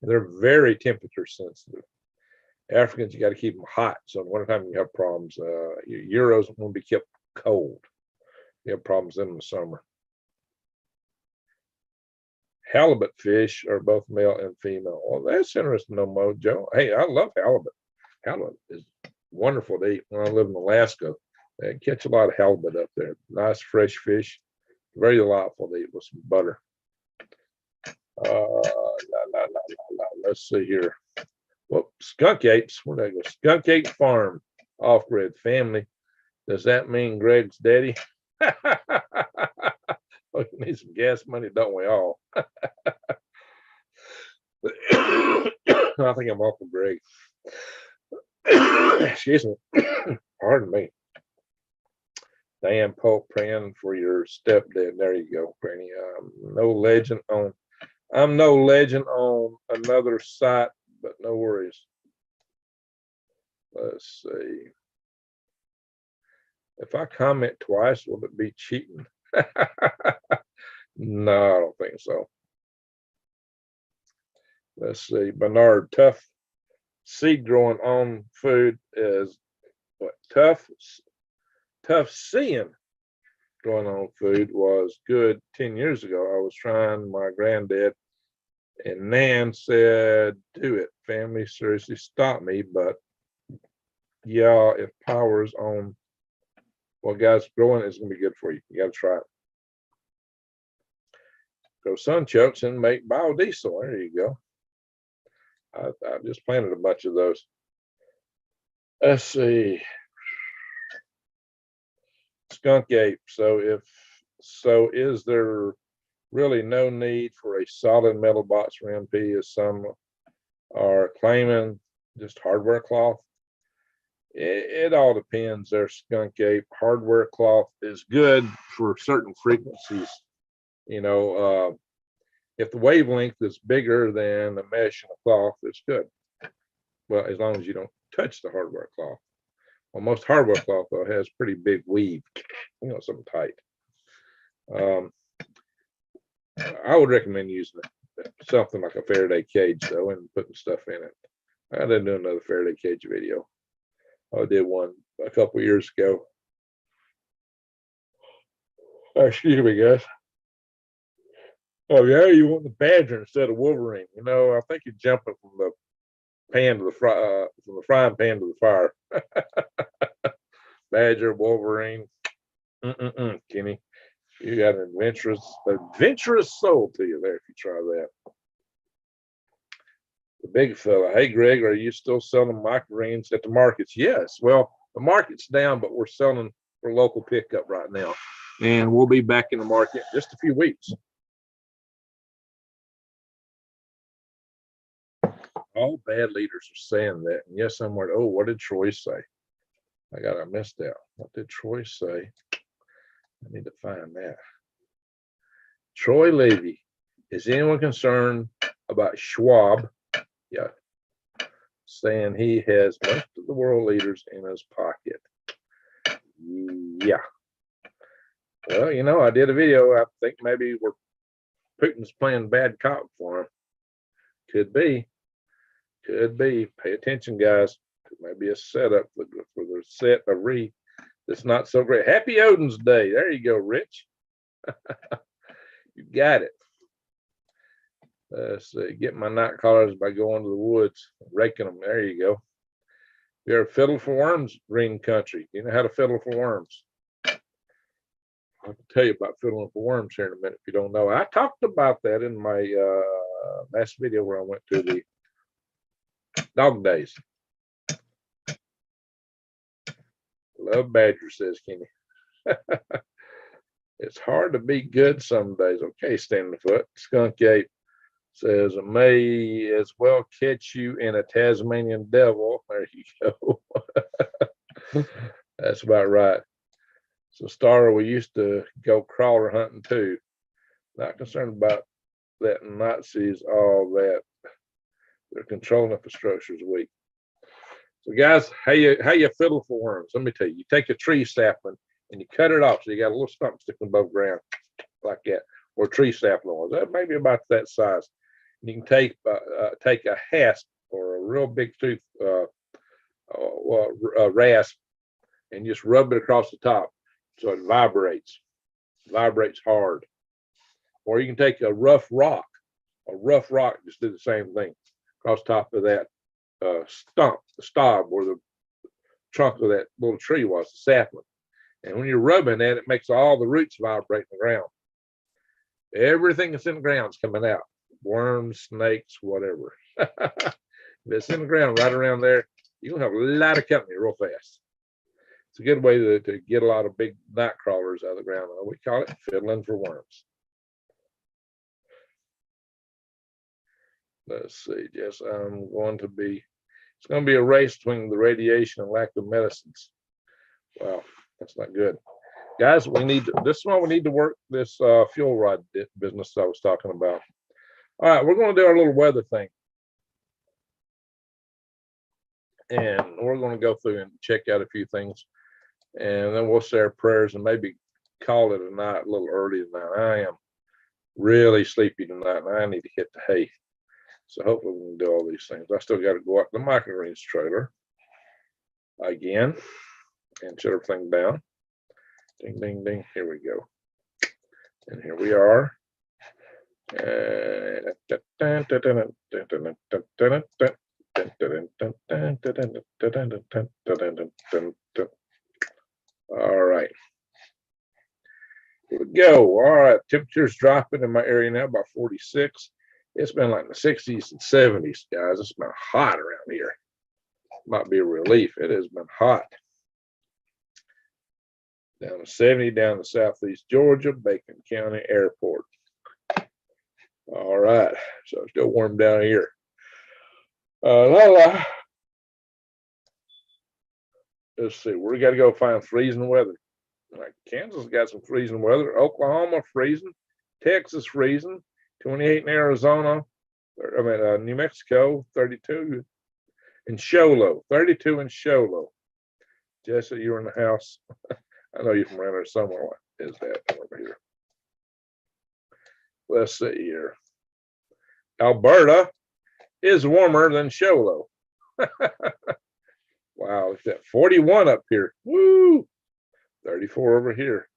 And they're very temperature sensitive. Africans, you got to keep them hot. So in wintertime, you have problems. Euros want to be kept cold. You have problems in the summer. Halibut fish are both male and female. Well, that's interesting, no mojo. Hey, I love halibut. Halibut is wonderful to eat. When I live in Alaska, they catch a lot of halibut up there. Nice fresh fish, very delightful to eat with some butter. Let's see here. Well, skunk apes. Where did I go? Skunk ape farm, off-grid family. Does that mean Greg's daddy? We need some gas money, don't we all? I think I'm awful Greg. Excuse me. Pardon me. Diane Pope praying for your stepdad. There you go, Granny. I'm no legend on another site, but no worries. Let's see. If I comment twice, will it be cheating? No, I don't think so. Let's see. Bernard, tough seed growing on food is what? Tough seeing growing on food was good 10 years ago. I was trying my granddad, and Nan said, do it. Family seriously stopped me, but yeah, if power's on, well, guys, growing is going to be good for you. You got to try it. Grow sunchokes and make biodiesel. There you go. I just planted a bunch of those. Let's see. Skunk ape. So is there really no need for a solid metal box for MP, as some are claiming, just hardware cloth? It all depends. Their skunk ape hardware cloth is good for certain frequencies. You know, if the wavelength is bigger than the mesh in the cloth, it's good. Well, as long as you don't touch the hardware cloth. Well, most hardware cloth though has pretty big weave, you know, something tight. I would recommend using something like a Faraday cage though, and putting stuff in it. I didn't do another Faraday cage video. I did one a couple years ago. Excuse me, guys. Oh yeah, you want the badger instead of Wolverine? You know, I think you're jumping from the pan to the from the frying pan to the fire. Badger, Wolverine. Kenny, you got an adventurous soul to you there if you try that. The big fella. Hey, Greg, are you still selling microgreens at the markets? Yes. Well, the market's down, but we're selling for local pickup right now. And we'll be back in the market in just a few weeks. All bad leaders are saying that. And yes, I'm worried. Oh, what did Troy say? I missed out. What did Troy say? I need to find that. Troy Levy. Is anyone concerned about Schwab? Yeah. Saying he has most of the world leaders in his pocket. Yeah. Well, you know, I did a video. I think maybe Putin's playing bad cop for him. Could be. Could be. Pay attention, guys. It may be a setup for the set of that's not so great. Happy Odin's Day. There you go, Rich. You got it. Let's see. Get my night callers by going to the woods, raking them. There you go. You ever fiddle for worms, Green Country? You know how to fiddle for worms? I can tell you about fiddling for worms here in a minute if you don't know. I talked about that in my last video where I went to the dog days. Love Badger, says Kenny. It's hard to be good some days. Okay, standing foot. Skunk Ape says, it may as well catch you in a Tasmanian devil. There you go. That's about right. So, Star, we used to go crawler hunting too. Not concerned about that Nazis, all that. Their control infrastructure is weak. So, guys, how you fiddle for worms? Let me tell you. You take a tree sapling and you cut it off, so you got a little stump sticking above ground like that, or tree sapling was. That maybe about that size. And you can take a hasp or a real big tooth rasp and just rub it across the top so it vibrates hard. Or you can take a rough rock, just do the same thing across top of that stump, the stub where the trunk of that little tree was, the sapling. And when you're rubbing that, it makes all the roots vibrate in the ground. Everything that's in the ground is coming out. Worms, snakes, whatever. If it's in the ground right around there, you'll have a lot of company real fast. It's a good way to get a lot of big night crawlers out of the ground. We call it fiddling for worms. Let's see. Yes, it's going to be a race between the radiation and lack of medicines. Wow, that's not good. Guys, this is why we need to work this fuel rod business I was talking about. All right, we're going to do our little weather thing. And we're going to go through and check out a few things. And then we'll say our prayers and maybe call it a night a little early tonight. I am really sleepy tonight and I need to hit the hay. So hopefully we can do all these things. I still got to go up the microgreens trailer again and shut everything down. Ding, ding, ding. Here we go. And here we are. All right. Here we go. All right. Temperature's dropping in my area now, about 46. It's been like in the 60s and 70s, guys. It's been hot around here. Might be a relief. It has been hot. Down to 70 down to southeast Georgia, Bacon County Airport. All right. So it's still warm down here. let's see, we got to go find freezing weather. Like Kansas got some freezing weather. Oklahoma freezing. Texas freezing. 28 in Arizona. I mean, New Mexico, 32 in Show Low. 32 in Show Low. Jesse, you're in the house. I know you're from around there somewhere. What is that over here? Let's see here. Alberta is warmer than Show Low. Wow, look at that. 41 up here. Woo! 34 over here.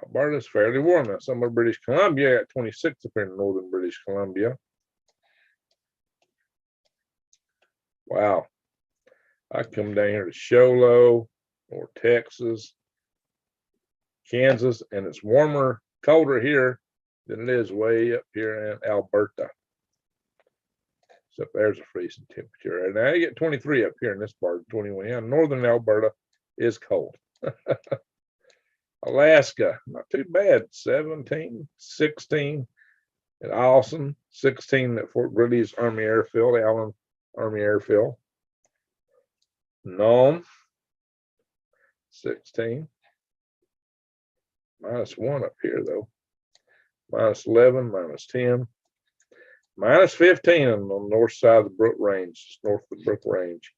Alberta's fairly warm. Now, some of British Columbia got 26 up here in northern British Columbia. Wow. I come down here to Show Low or Texas, Kansas, and it's warmer, colder here than it is way up here in Alberta. So there's a freezing temperature. And now you get 23 up here in this part, 21. Yeah, northern Alberta is cold. Alaska, not too bad. 17, 16 at Austin, 16 at Fort Greely's Army Airfield, Allen Army Airfield. Nome, 16. -1 up here, though. -11, -10. -15 on the north side of the Brook Range, north of the Brook Range.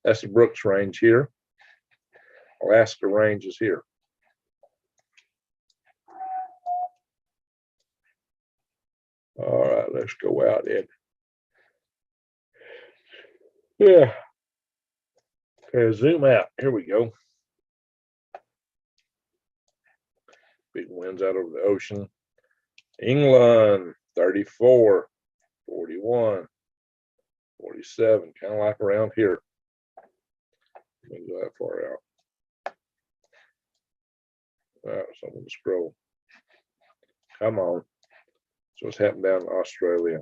That's the Brooks Range here. Alaska Range is here. All right, let's go out in. Yeah. Okay, zoom out. Here we go. Big winds out over the ocean. England, 34, 41, 47, kind of like around here. Let me go that far out. So I'm going to scroll. Come on. So what's happened down in Australia?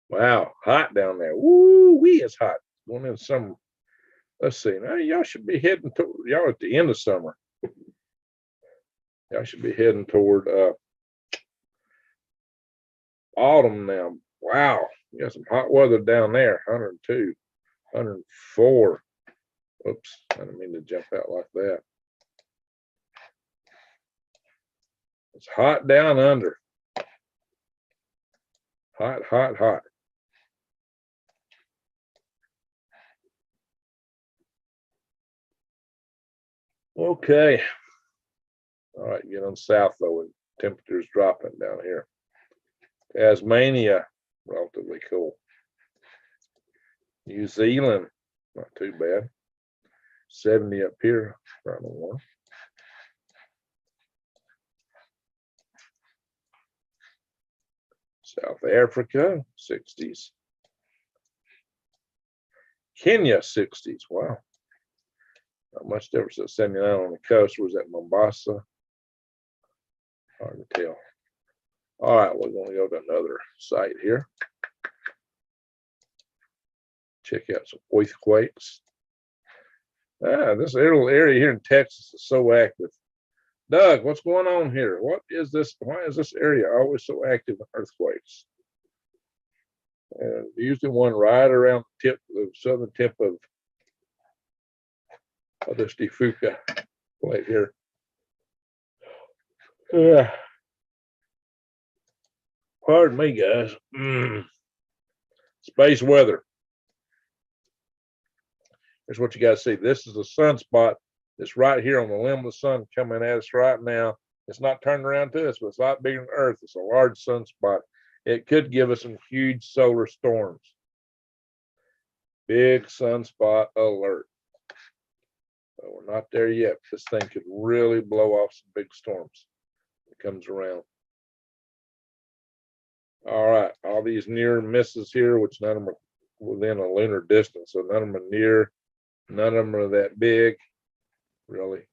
Wow, hot down there. Woo wee, it's hot. Going in summer. Let's see. Now y'all should be heading to y'all at the end of summer. Y'all should be heading toward autumn now. Wow, you got some hot weather down there. 102, 104. Oops, I didn't mean to jump out like that. It's hot down under. Hot, hot, hot. Okay. All right, get on south though, and temperatures dropping down here. Tasmania, relatively cool. New Zealand, not too bad. 70 up here, around the one. South Africa, 60s. Kenya, 60s. Wow. Not much difference at 79 on the coast. Was that Mombasa? Hard to tell. All right, we're going to go to another site here. Check out some earthquakes. This little area here in Texas is so active. Doug, what's going on here? What is this? Why is this area always so active in earthquakes? And usually one right around the tip, the southern tip of this Fuca plate here. Pardon me, guys. Space weather. Here's what you got to see. This is a sunspot that's right here on the limb of the sun coming at us right now. It's not turned around to us, but it's a lot bigger than Earth. It's a large sunspot. It could give us some huge solar storms. Big sunspot alert. But we're not there yet. This thing could really blow off some big storms. It comes around. All right, all these near misses here, which none of them are within a lunar distance, so none of them are near, none of them are that big, really.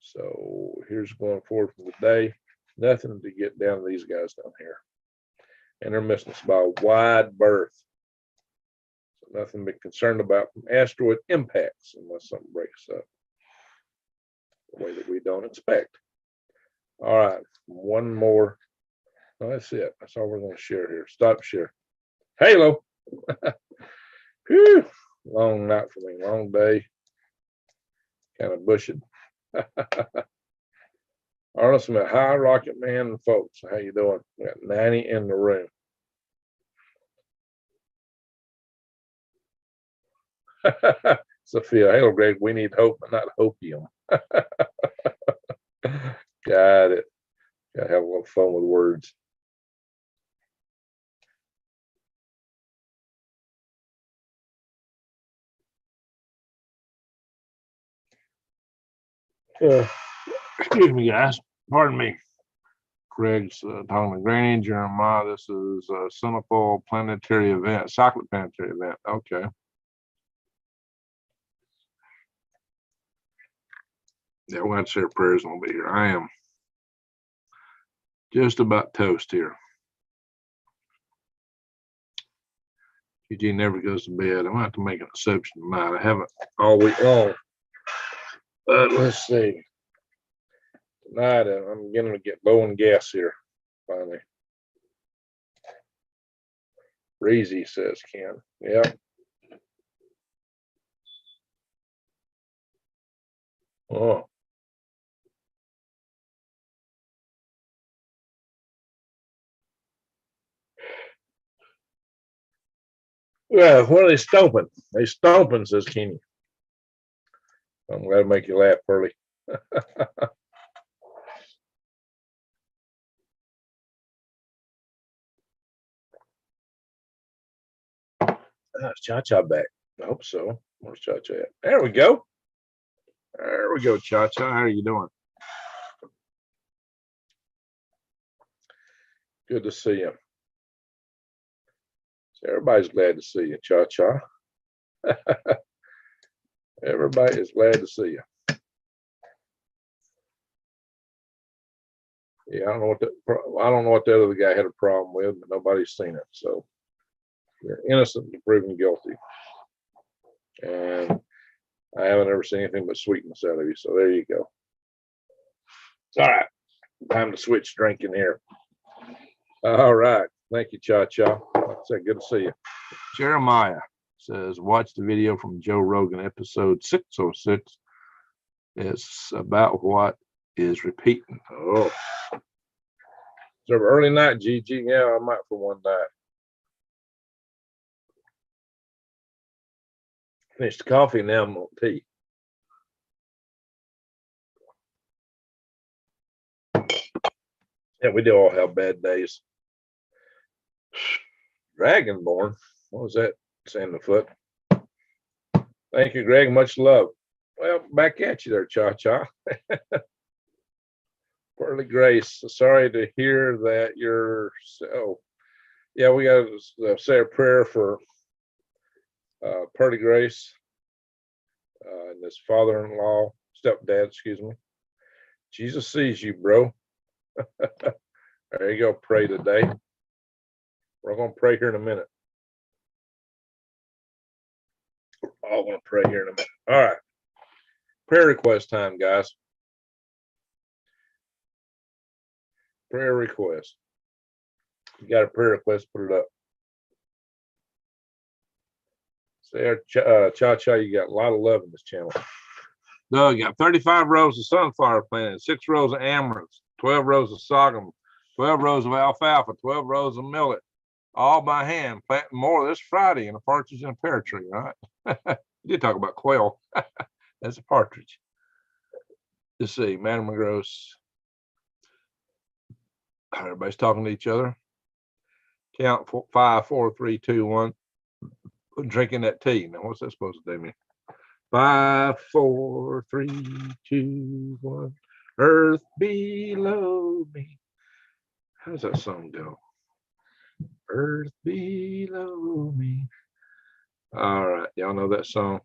So here's going forward from today. Nothing to get down to these guys down here. And they're missing us by a wide berth. So nothing to be concerned about from asteroid impacts unless something breaks up the way that we don't expect. All right, one more Oh, that's it. That's all we're going to share here. Stop share. Halo. Whew. Long night for me. Long day. Kind of bushed. Arnold Smith, hi, Rocket Man and folks. How you doing? We got 90 in the room. Sophia, hello, Greg. We need hope, but not hopium. Got it. Got to have a little fun with words. Excuse me, guys. Pardon me. Greg's talking to Granny, Jeremiah. This is a Cinepol planetary event, cyclic planetary event. Okay. Yeah, we're going to say our prayers a little bit here. I am just about toast here. Eugene never goes to bed. I'm going to have to make an exception tonight. I haven't all week long. But let's see. Tonight, I'm beginning to get low in gas here, finally. Breezy, says Ken. Yep. Oh. Well, what are they stomping? They stomping, says Kenny. I'm glad to make you laugh, Pearly. Is Cha-Cha back? I hope so. Where's Cha-Cha at? There we go. There we go, Cha-Cha. How are you doing? Good to see you. So everybody's glad to see you, Cha-Cha. Everybody is glad to see you. Yeah, I don't know what the other guy had a problem with, but nobody's seen it. So you're innocent and proven guilty. And I haven't ever seen anything but sweetness out of you. So there you go. All right. Time to switch drinking here. All right. Thank you, Cha-Cha. Like I said, good to see you. Jeremiah says, watch the video from Joe Rogan, episode 606. It's about what is repeating. Oh. So early night, Gigi. Yeah, I might for one night. Finished the coffee, now I'm on tea. Yeah, we do all have bad days. Dragonborn. What was that saying the foot? Thank you, Greg. Much love. Well, back at you there, Cha-Cha. Pearly Grace. Sorry to hear that you're so. Yeah, we got to say a prayer for Pearly Grace and his father-in-law, stepdad, excuse me. Jesus sees you, bro. There you go. Pray today. We're going to pray here in a minute. We're all going to pray here in a minute. All right. Prayer request time, guys. Prayer request. You got a prayer request, put it up. Say, Cha-Cha, you got a lot of love in this channel. No, you got 35 rows of sunflower plants, 6 rows of amaranths, 12 rows of sorghum, 12 rows of alfalfa, 12 rows of millet, all by hand, planting more this Friday in a partridge and a pear tree, right? You did talk about quail. That's a partridge. Let's see, Madam Gross. Everybody's talking to each other. Count 5, 4, 3, 2, 1. Drinking that tea. Now, what's that supposed to do me? 5, 4, 3, 2, 1. Earth below me. How does that song go? Earth below me. All right, y'all know that song.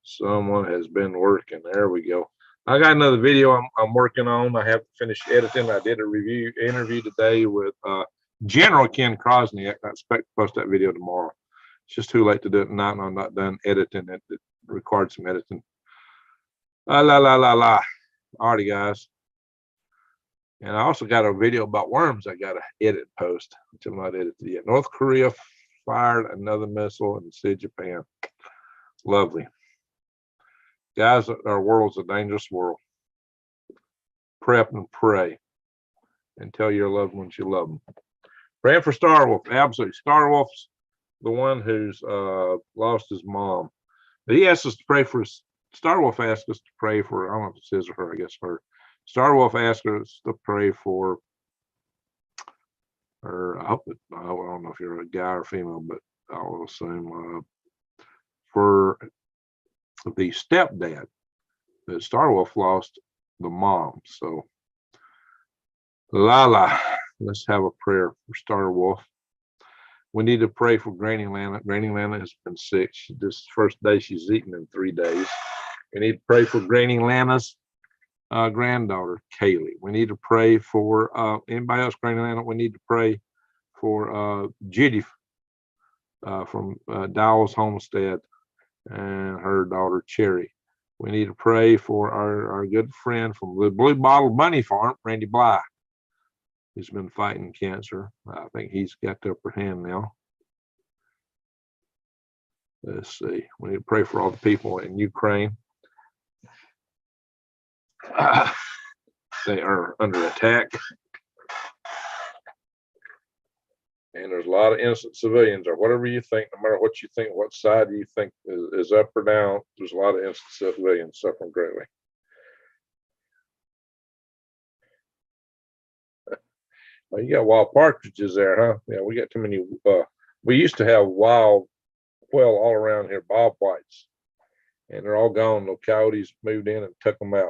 Someone has been working. There we go. I got another video I'm working on. I have to finish editing. I did a interview today with General Ken Chrosniak. I expect to post that video tomorrow. It's just too late to do it tonight, and I'm not done editing it. It required some editing. La la la la. Alrighty, guys. And I also got a video about worms I got to edit and post, which I'm not edited yet. North Korea fired another missile into Japan. Lovely. Guys, our world's a dangerous world. Prep and pray. And tell your loved ones you love them. Praying for Starwolf. Absolutely. Starwolf's the one who's lost his mom. He asked us to pray for Starwolf asked us to pray for, I don't know if it's his or her, I guess her. Starwolf asked us to pray for her. I don't know if you're a guy or female, but I will assume for the stepdad that Starwolf lost the mom. So Lala, let's have a prayer for Starwolf. We need to pray for Granny Lana. Granny Lana has been sick. This first day she's eaten in 3 days. We need to pray for Granny Lana's granddaughter, Kaylee. We need to pray for anybody else, Granny Lana. We need to pray for Judy from Dowell's Homestead and her daughter, Cherry. We need to pray for our good friend from the Blue Bottle Bunny Farm, Randy Bly. He's been fighting cancer. I think he's got the upper hand now. Let's see. We need to pray for all the people in Ukraine. They are under attack. And there's a lot of innocent civilians, or whatever you think, no matter what you think, what side you think is up or down, there's a lot of innocent civilians suffering greatly. Well, you got wild partridges there, huh? Yeah, we got too many. We used to have wild quail all around here, bob whites, and they're all gone. The coyotes moved in and took them out.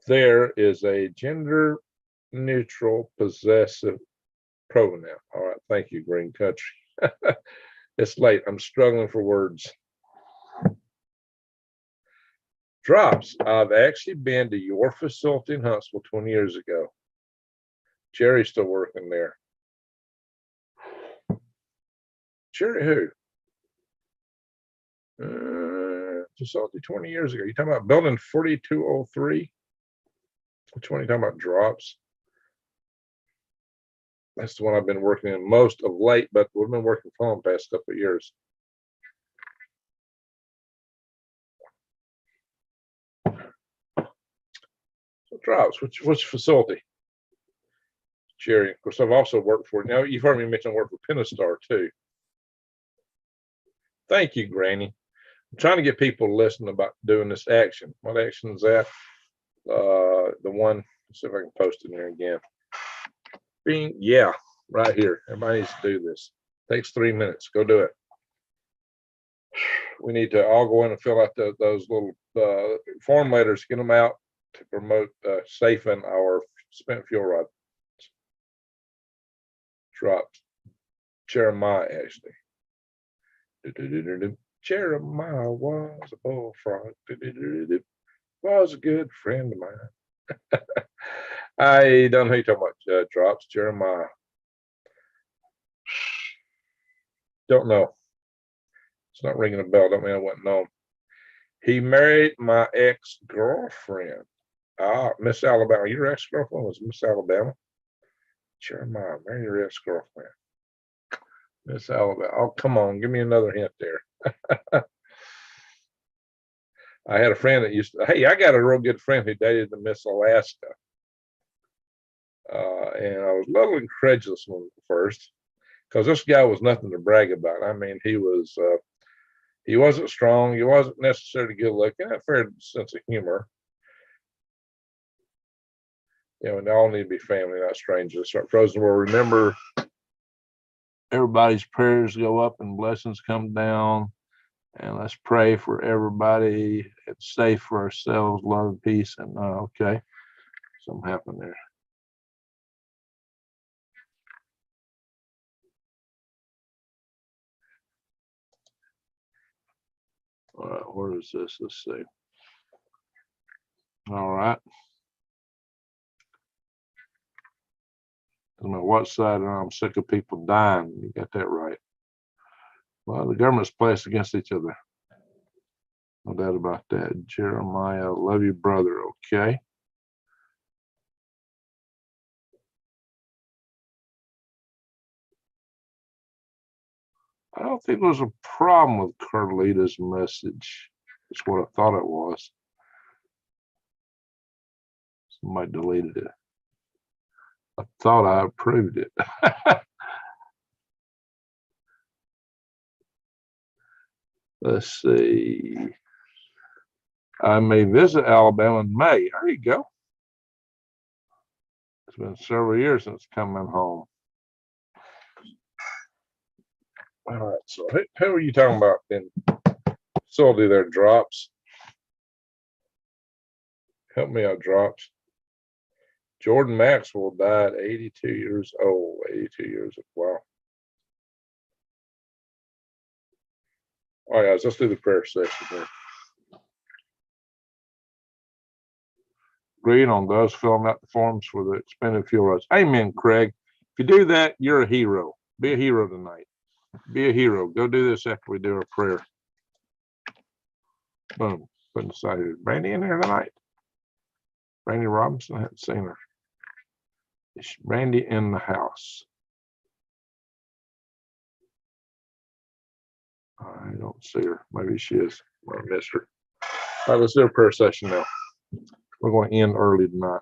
There is a gender neutral possessive pronoun. All right, thank you, Green Country. It's late. I'm struggling for words. Drops. I've actually been to your facility in Huntsville 20 years ago. Jerry's still working there. Jerry who? Facility 20 years ago. You talking about building 4203? Which one are you talking about? Drops. That's the one I've been working in most of late, but we've been working from home the past couple of years. So Drops, which facility? Jerry. Of course, I've also worked for, now you've heard me mention I work for Pentastar too. Thank you, Granny. I'm trying to get people to listen about doing this action. What action is that? The one, let's see if I can post it in there again. Bing, yeah, right here. Everybody needs to do this. Takes 3 minutes. Go do it. We need to all go in and fill out those little form letters, get them out to promote safing our spent fuel rod. Dropped. Jeremiah, actually. Jeremiah was a bullfrog. Was a good friend of mine. I don't know who you're talking about. Drops. Jeremiah. Don't know. It's not ringing a bell. Don't mean I wouldn't know. He married my ex-girlfriend. Miss Alabama. Your ex-girlfriend was Miss Alabama. Jeremiah, marry your ex-girlfriend. Miss Alabama. Oh, come on. Give me another hint there. I had a friend that used to, hey, I got a real good friend who dated the Miss Alaska. And I was a little incredulous at first because this guy was nothing to brag about. I mean, he wasn't strong. He wasn't necessarily good looking. Had a fair sense of humor. You know, and they all need to be family, not strangers. So Frozen will remember everybody's prayers go up and blessings come down. And let's pray for everybody. It's safe for ourselves, love, peace, and okay. Something happened there. All right, where is this? Let's see. All right. No matter what side I'm sick of people dying. You got that right. Well, the government's placed against each other. No doubt about that. Jeremiah, love you, brother. Okay. I don't think there was a problem with Carlita's message. That's what I thought it was. Somebody deleted it. I thought I approved it. Let's see. I may visit Alabama in May. There you go. It's been several years since coming home. All right. So who are you talking about in facility there, Drops? Help me out, Drops. Jordan Maxwell died 82 years old. 82 years old. Wow. All right, guys, let's do the prayer session here. Agreed on those filling out the forms for the expended fuel roads. Amen, Craig. If you do that, you're a hero. Be a hero tonight. Be a hero. Go do this after we do our prayer. Boom. Put aside here. Brandy in here tonight? Brandy Robinson, I haven't seen her. Is Brandy in the house? I don't see her. Maybe she is. I missed her. All right, let's do a prayer session now. We're going to end early tonight.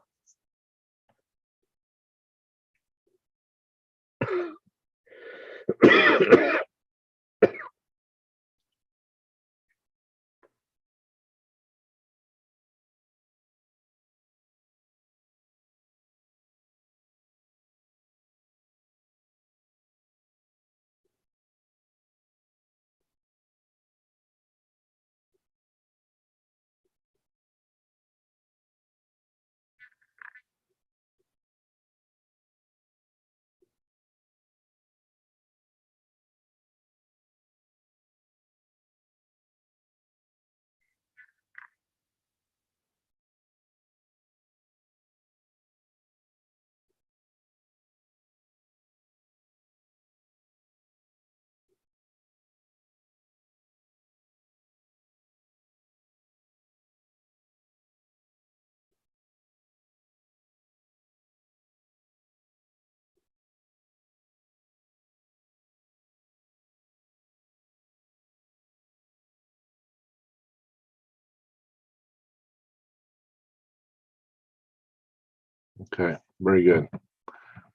Okay, very good.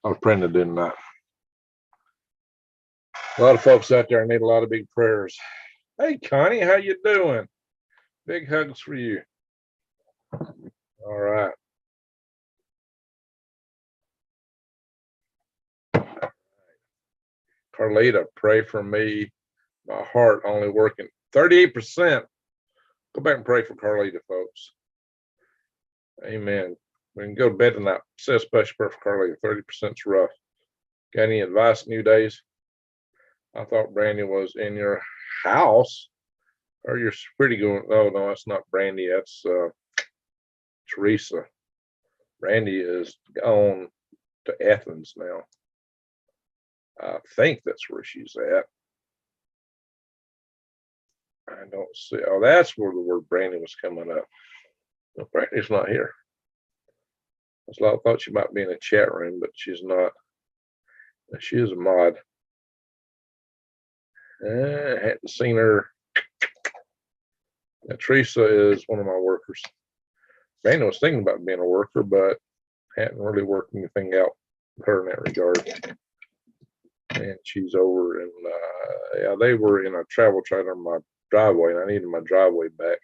I was praying it in that. A lot of folks out there need a lot of big prayers. Hey, Connie, how you doing? Big hugs for you. All right. Carlita, pray for me. My heart only working 38%. Go back and pray for Carlita, folks. Amen. We can go to bed tonight. Say a special prayer for Carlita. 30% is rough. Got any advice, New Days? I thought Brandy was in your house. Or you're pretty going. Oh, no, that's not Brandy. That's Teresa. Brandy is gone to Athens now. I think that's where she's at. I don't see. Oh, that's where the word Brandy was coming up. No, Brandy's not here. I thought she might be in a chat room, but she's not. She is a mod. I hadn't seen her. Now, Teresa is one of my workers. Brandy was thinking about being a worker, but hadn't really worked anything out with her in that regard. And she's over in, yeah, they were in a travel trailer in my driveway, and I needed my driveway back.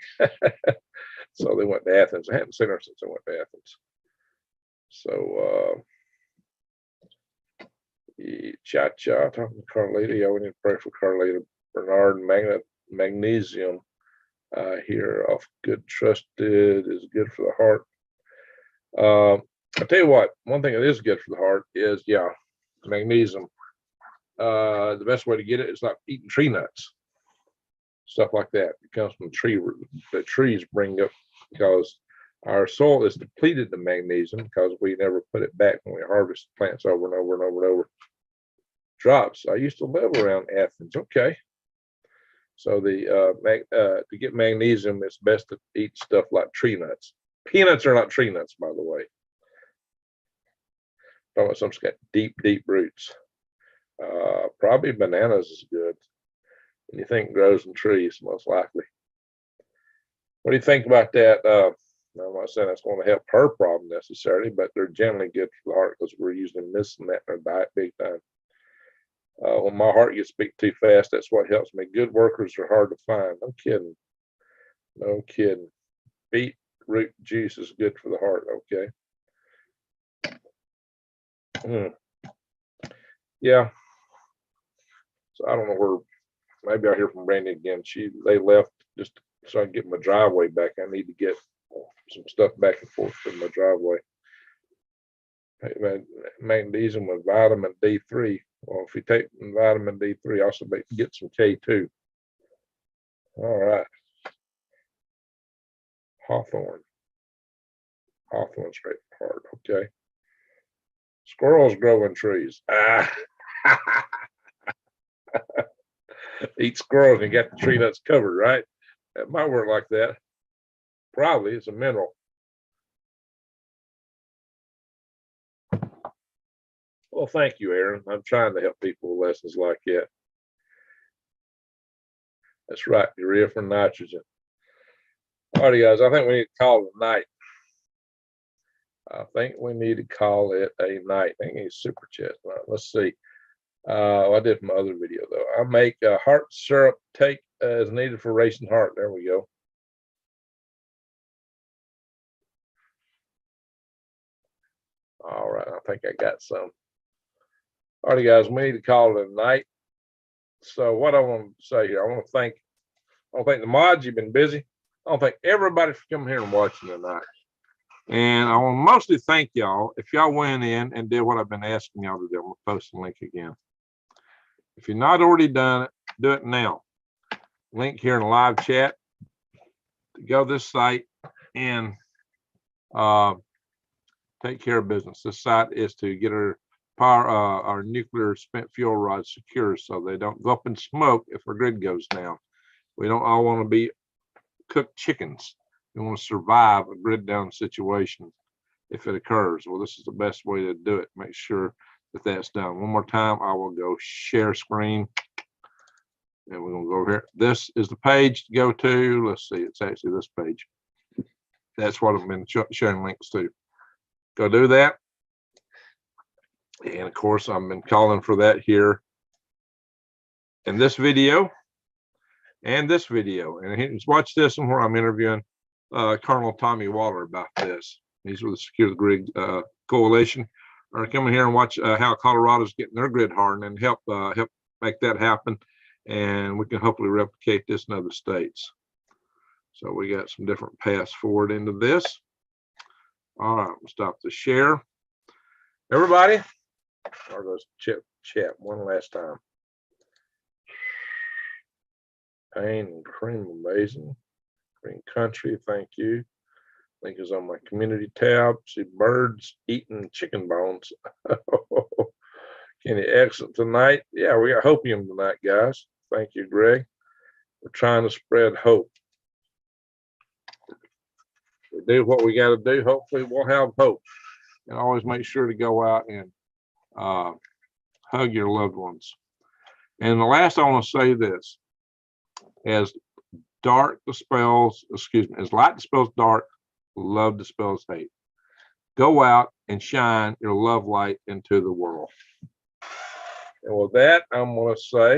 So they went to Athens. I hadn't seen her since I went to Athens. So, cha-cha, talking to Carlita. Yeah, we need to pray for Carlita. Bernard Magnesium here off Good Trusted is good for the heart. I'll tell you what, one thing that is good for the heart is, yeah, magnesium. The best way to get it is like eating tree nuts, stuff like that. It comes from tree root that trees bring up, because our soil is depleted of magnesium because we never put it back when we harvest plants over and over and over and over. Drops. I used to live around Athens. Okay. So to get magnesium, it's best to eat stuff like tree nuts. Peanuts are not tree nuts, by the way. Talking about some got deep roots. Probably bananas is good. Anything grows in trees, most likely. What do you think about that? I'm not saying that's going to help her problem necessarily, but they're generally good for the heart because we're usually missing that in our diet big time. When my heart gets beat too fast, that's what helps me. Good workers are hard to find. I'm kidding. No kidding. Beetroot juice is good for the heart. Okay. Yeah. So I don't know where. Maybe I'll hear from Randy again. They left just so I can get my driveway back. I need to get some stuff back and forth to my driveway. Magnesium with vitamin D3. Well, if you take vitamin D3, also get some K2. All right. Hawthorne straight hard. Okay. Squirrels grow in trees. Eat squirrels and get the tree nuts covered, right? That might work like that. Probably. It's a mineral. Well, thank you, Aaron. I'm trying to help people with lessons like that. That's right. Urea for nitrogen. All right, guys. I think we need to call it a night. I think we need to call it a night. I think it's super chat. Right, let's see. I did my other video though. I make heart syrup take as needed for racing heart. There we go. All right, I think I got some. All right, guys, we need to call it a night. So what I want to say here, I want to thank the mods. You've been busy. I want to thank everybody for coming here and watching tonight. And I want to mostly thank y'all. If y'all went in and did what I've been asking y'all to do, I'm going to post the link again. If you're not already done it, do it now. Link here in the live chat to go to this site and take care of business. This site is to get our nuclear spent fuel rods secure so they don't go up in smoke if our grid goes down. We don't all want to be cooked chickens. We want to survive a grid down situation if it occurs. Well, this is the best way to do it. Make sure that that's done. One more time, I will go share screen. And we're going to go over here. This is the page to go to. Let's see, it's actually this page. That's what I've been sharing links to. Go do that. And of course, I've been calling for that here in this video and this video. And watch this one where I'm interviewing Colonel Tommy Waller about this. He's with the Secure the Grid Coalition. Or come in here and watch how Colorado's getting their grid hardened and help make that happen. And we can hopefully replicate this in other states. So we got some different paths forward into this. All right, we'll stop the share. Everybody, I'll go chat one last time. Pain and cream, amazing. Green country, thank you. Link is on my community tab. See birds eating chicken bones. Kenny, excellent tonight. Yeah, we got hopium tonight, guys. Thank you, Greg. We're trying to spread hope. We do what we got to do. Hopefully, we'll have hope. And always make sure to go out and hug your loved ones. And the last, I want to say this: as light dispels dark, love dispels hate. Go out and shine your love light into the world. And with that, I'm going to say,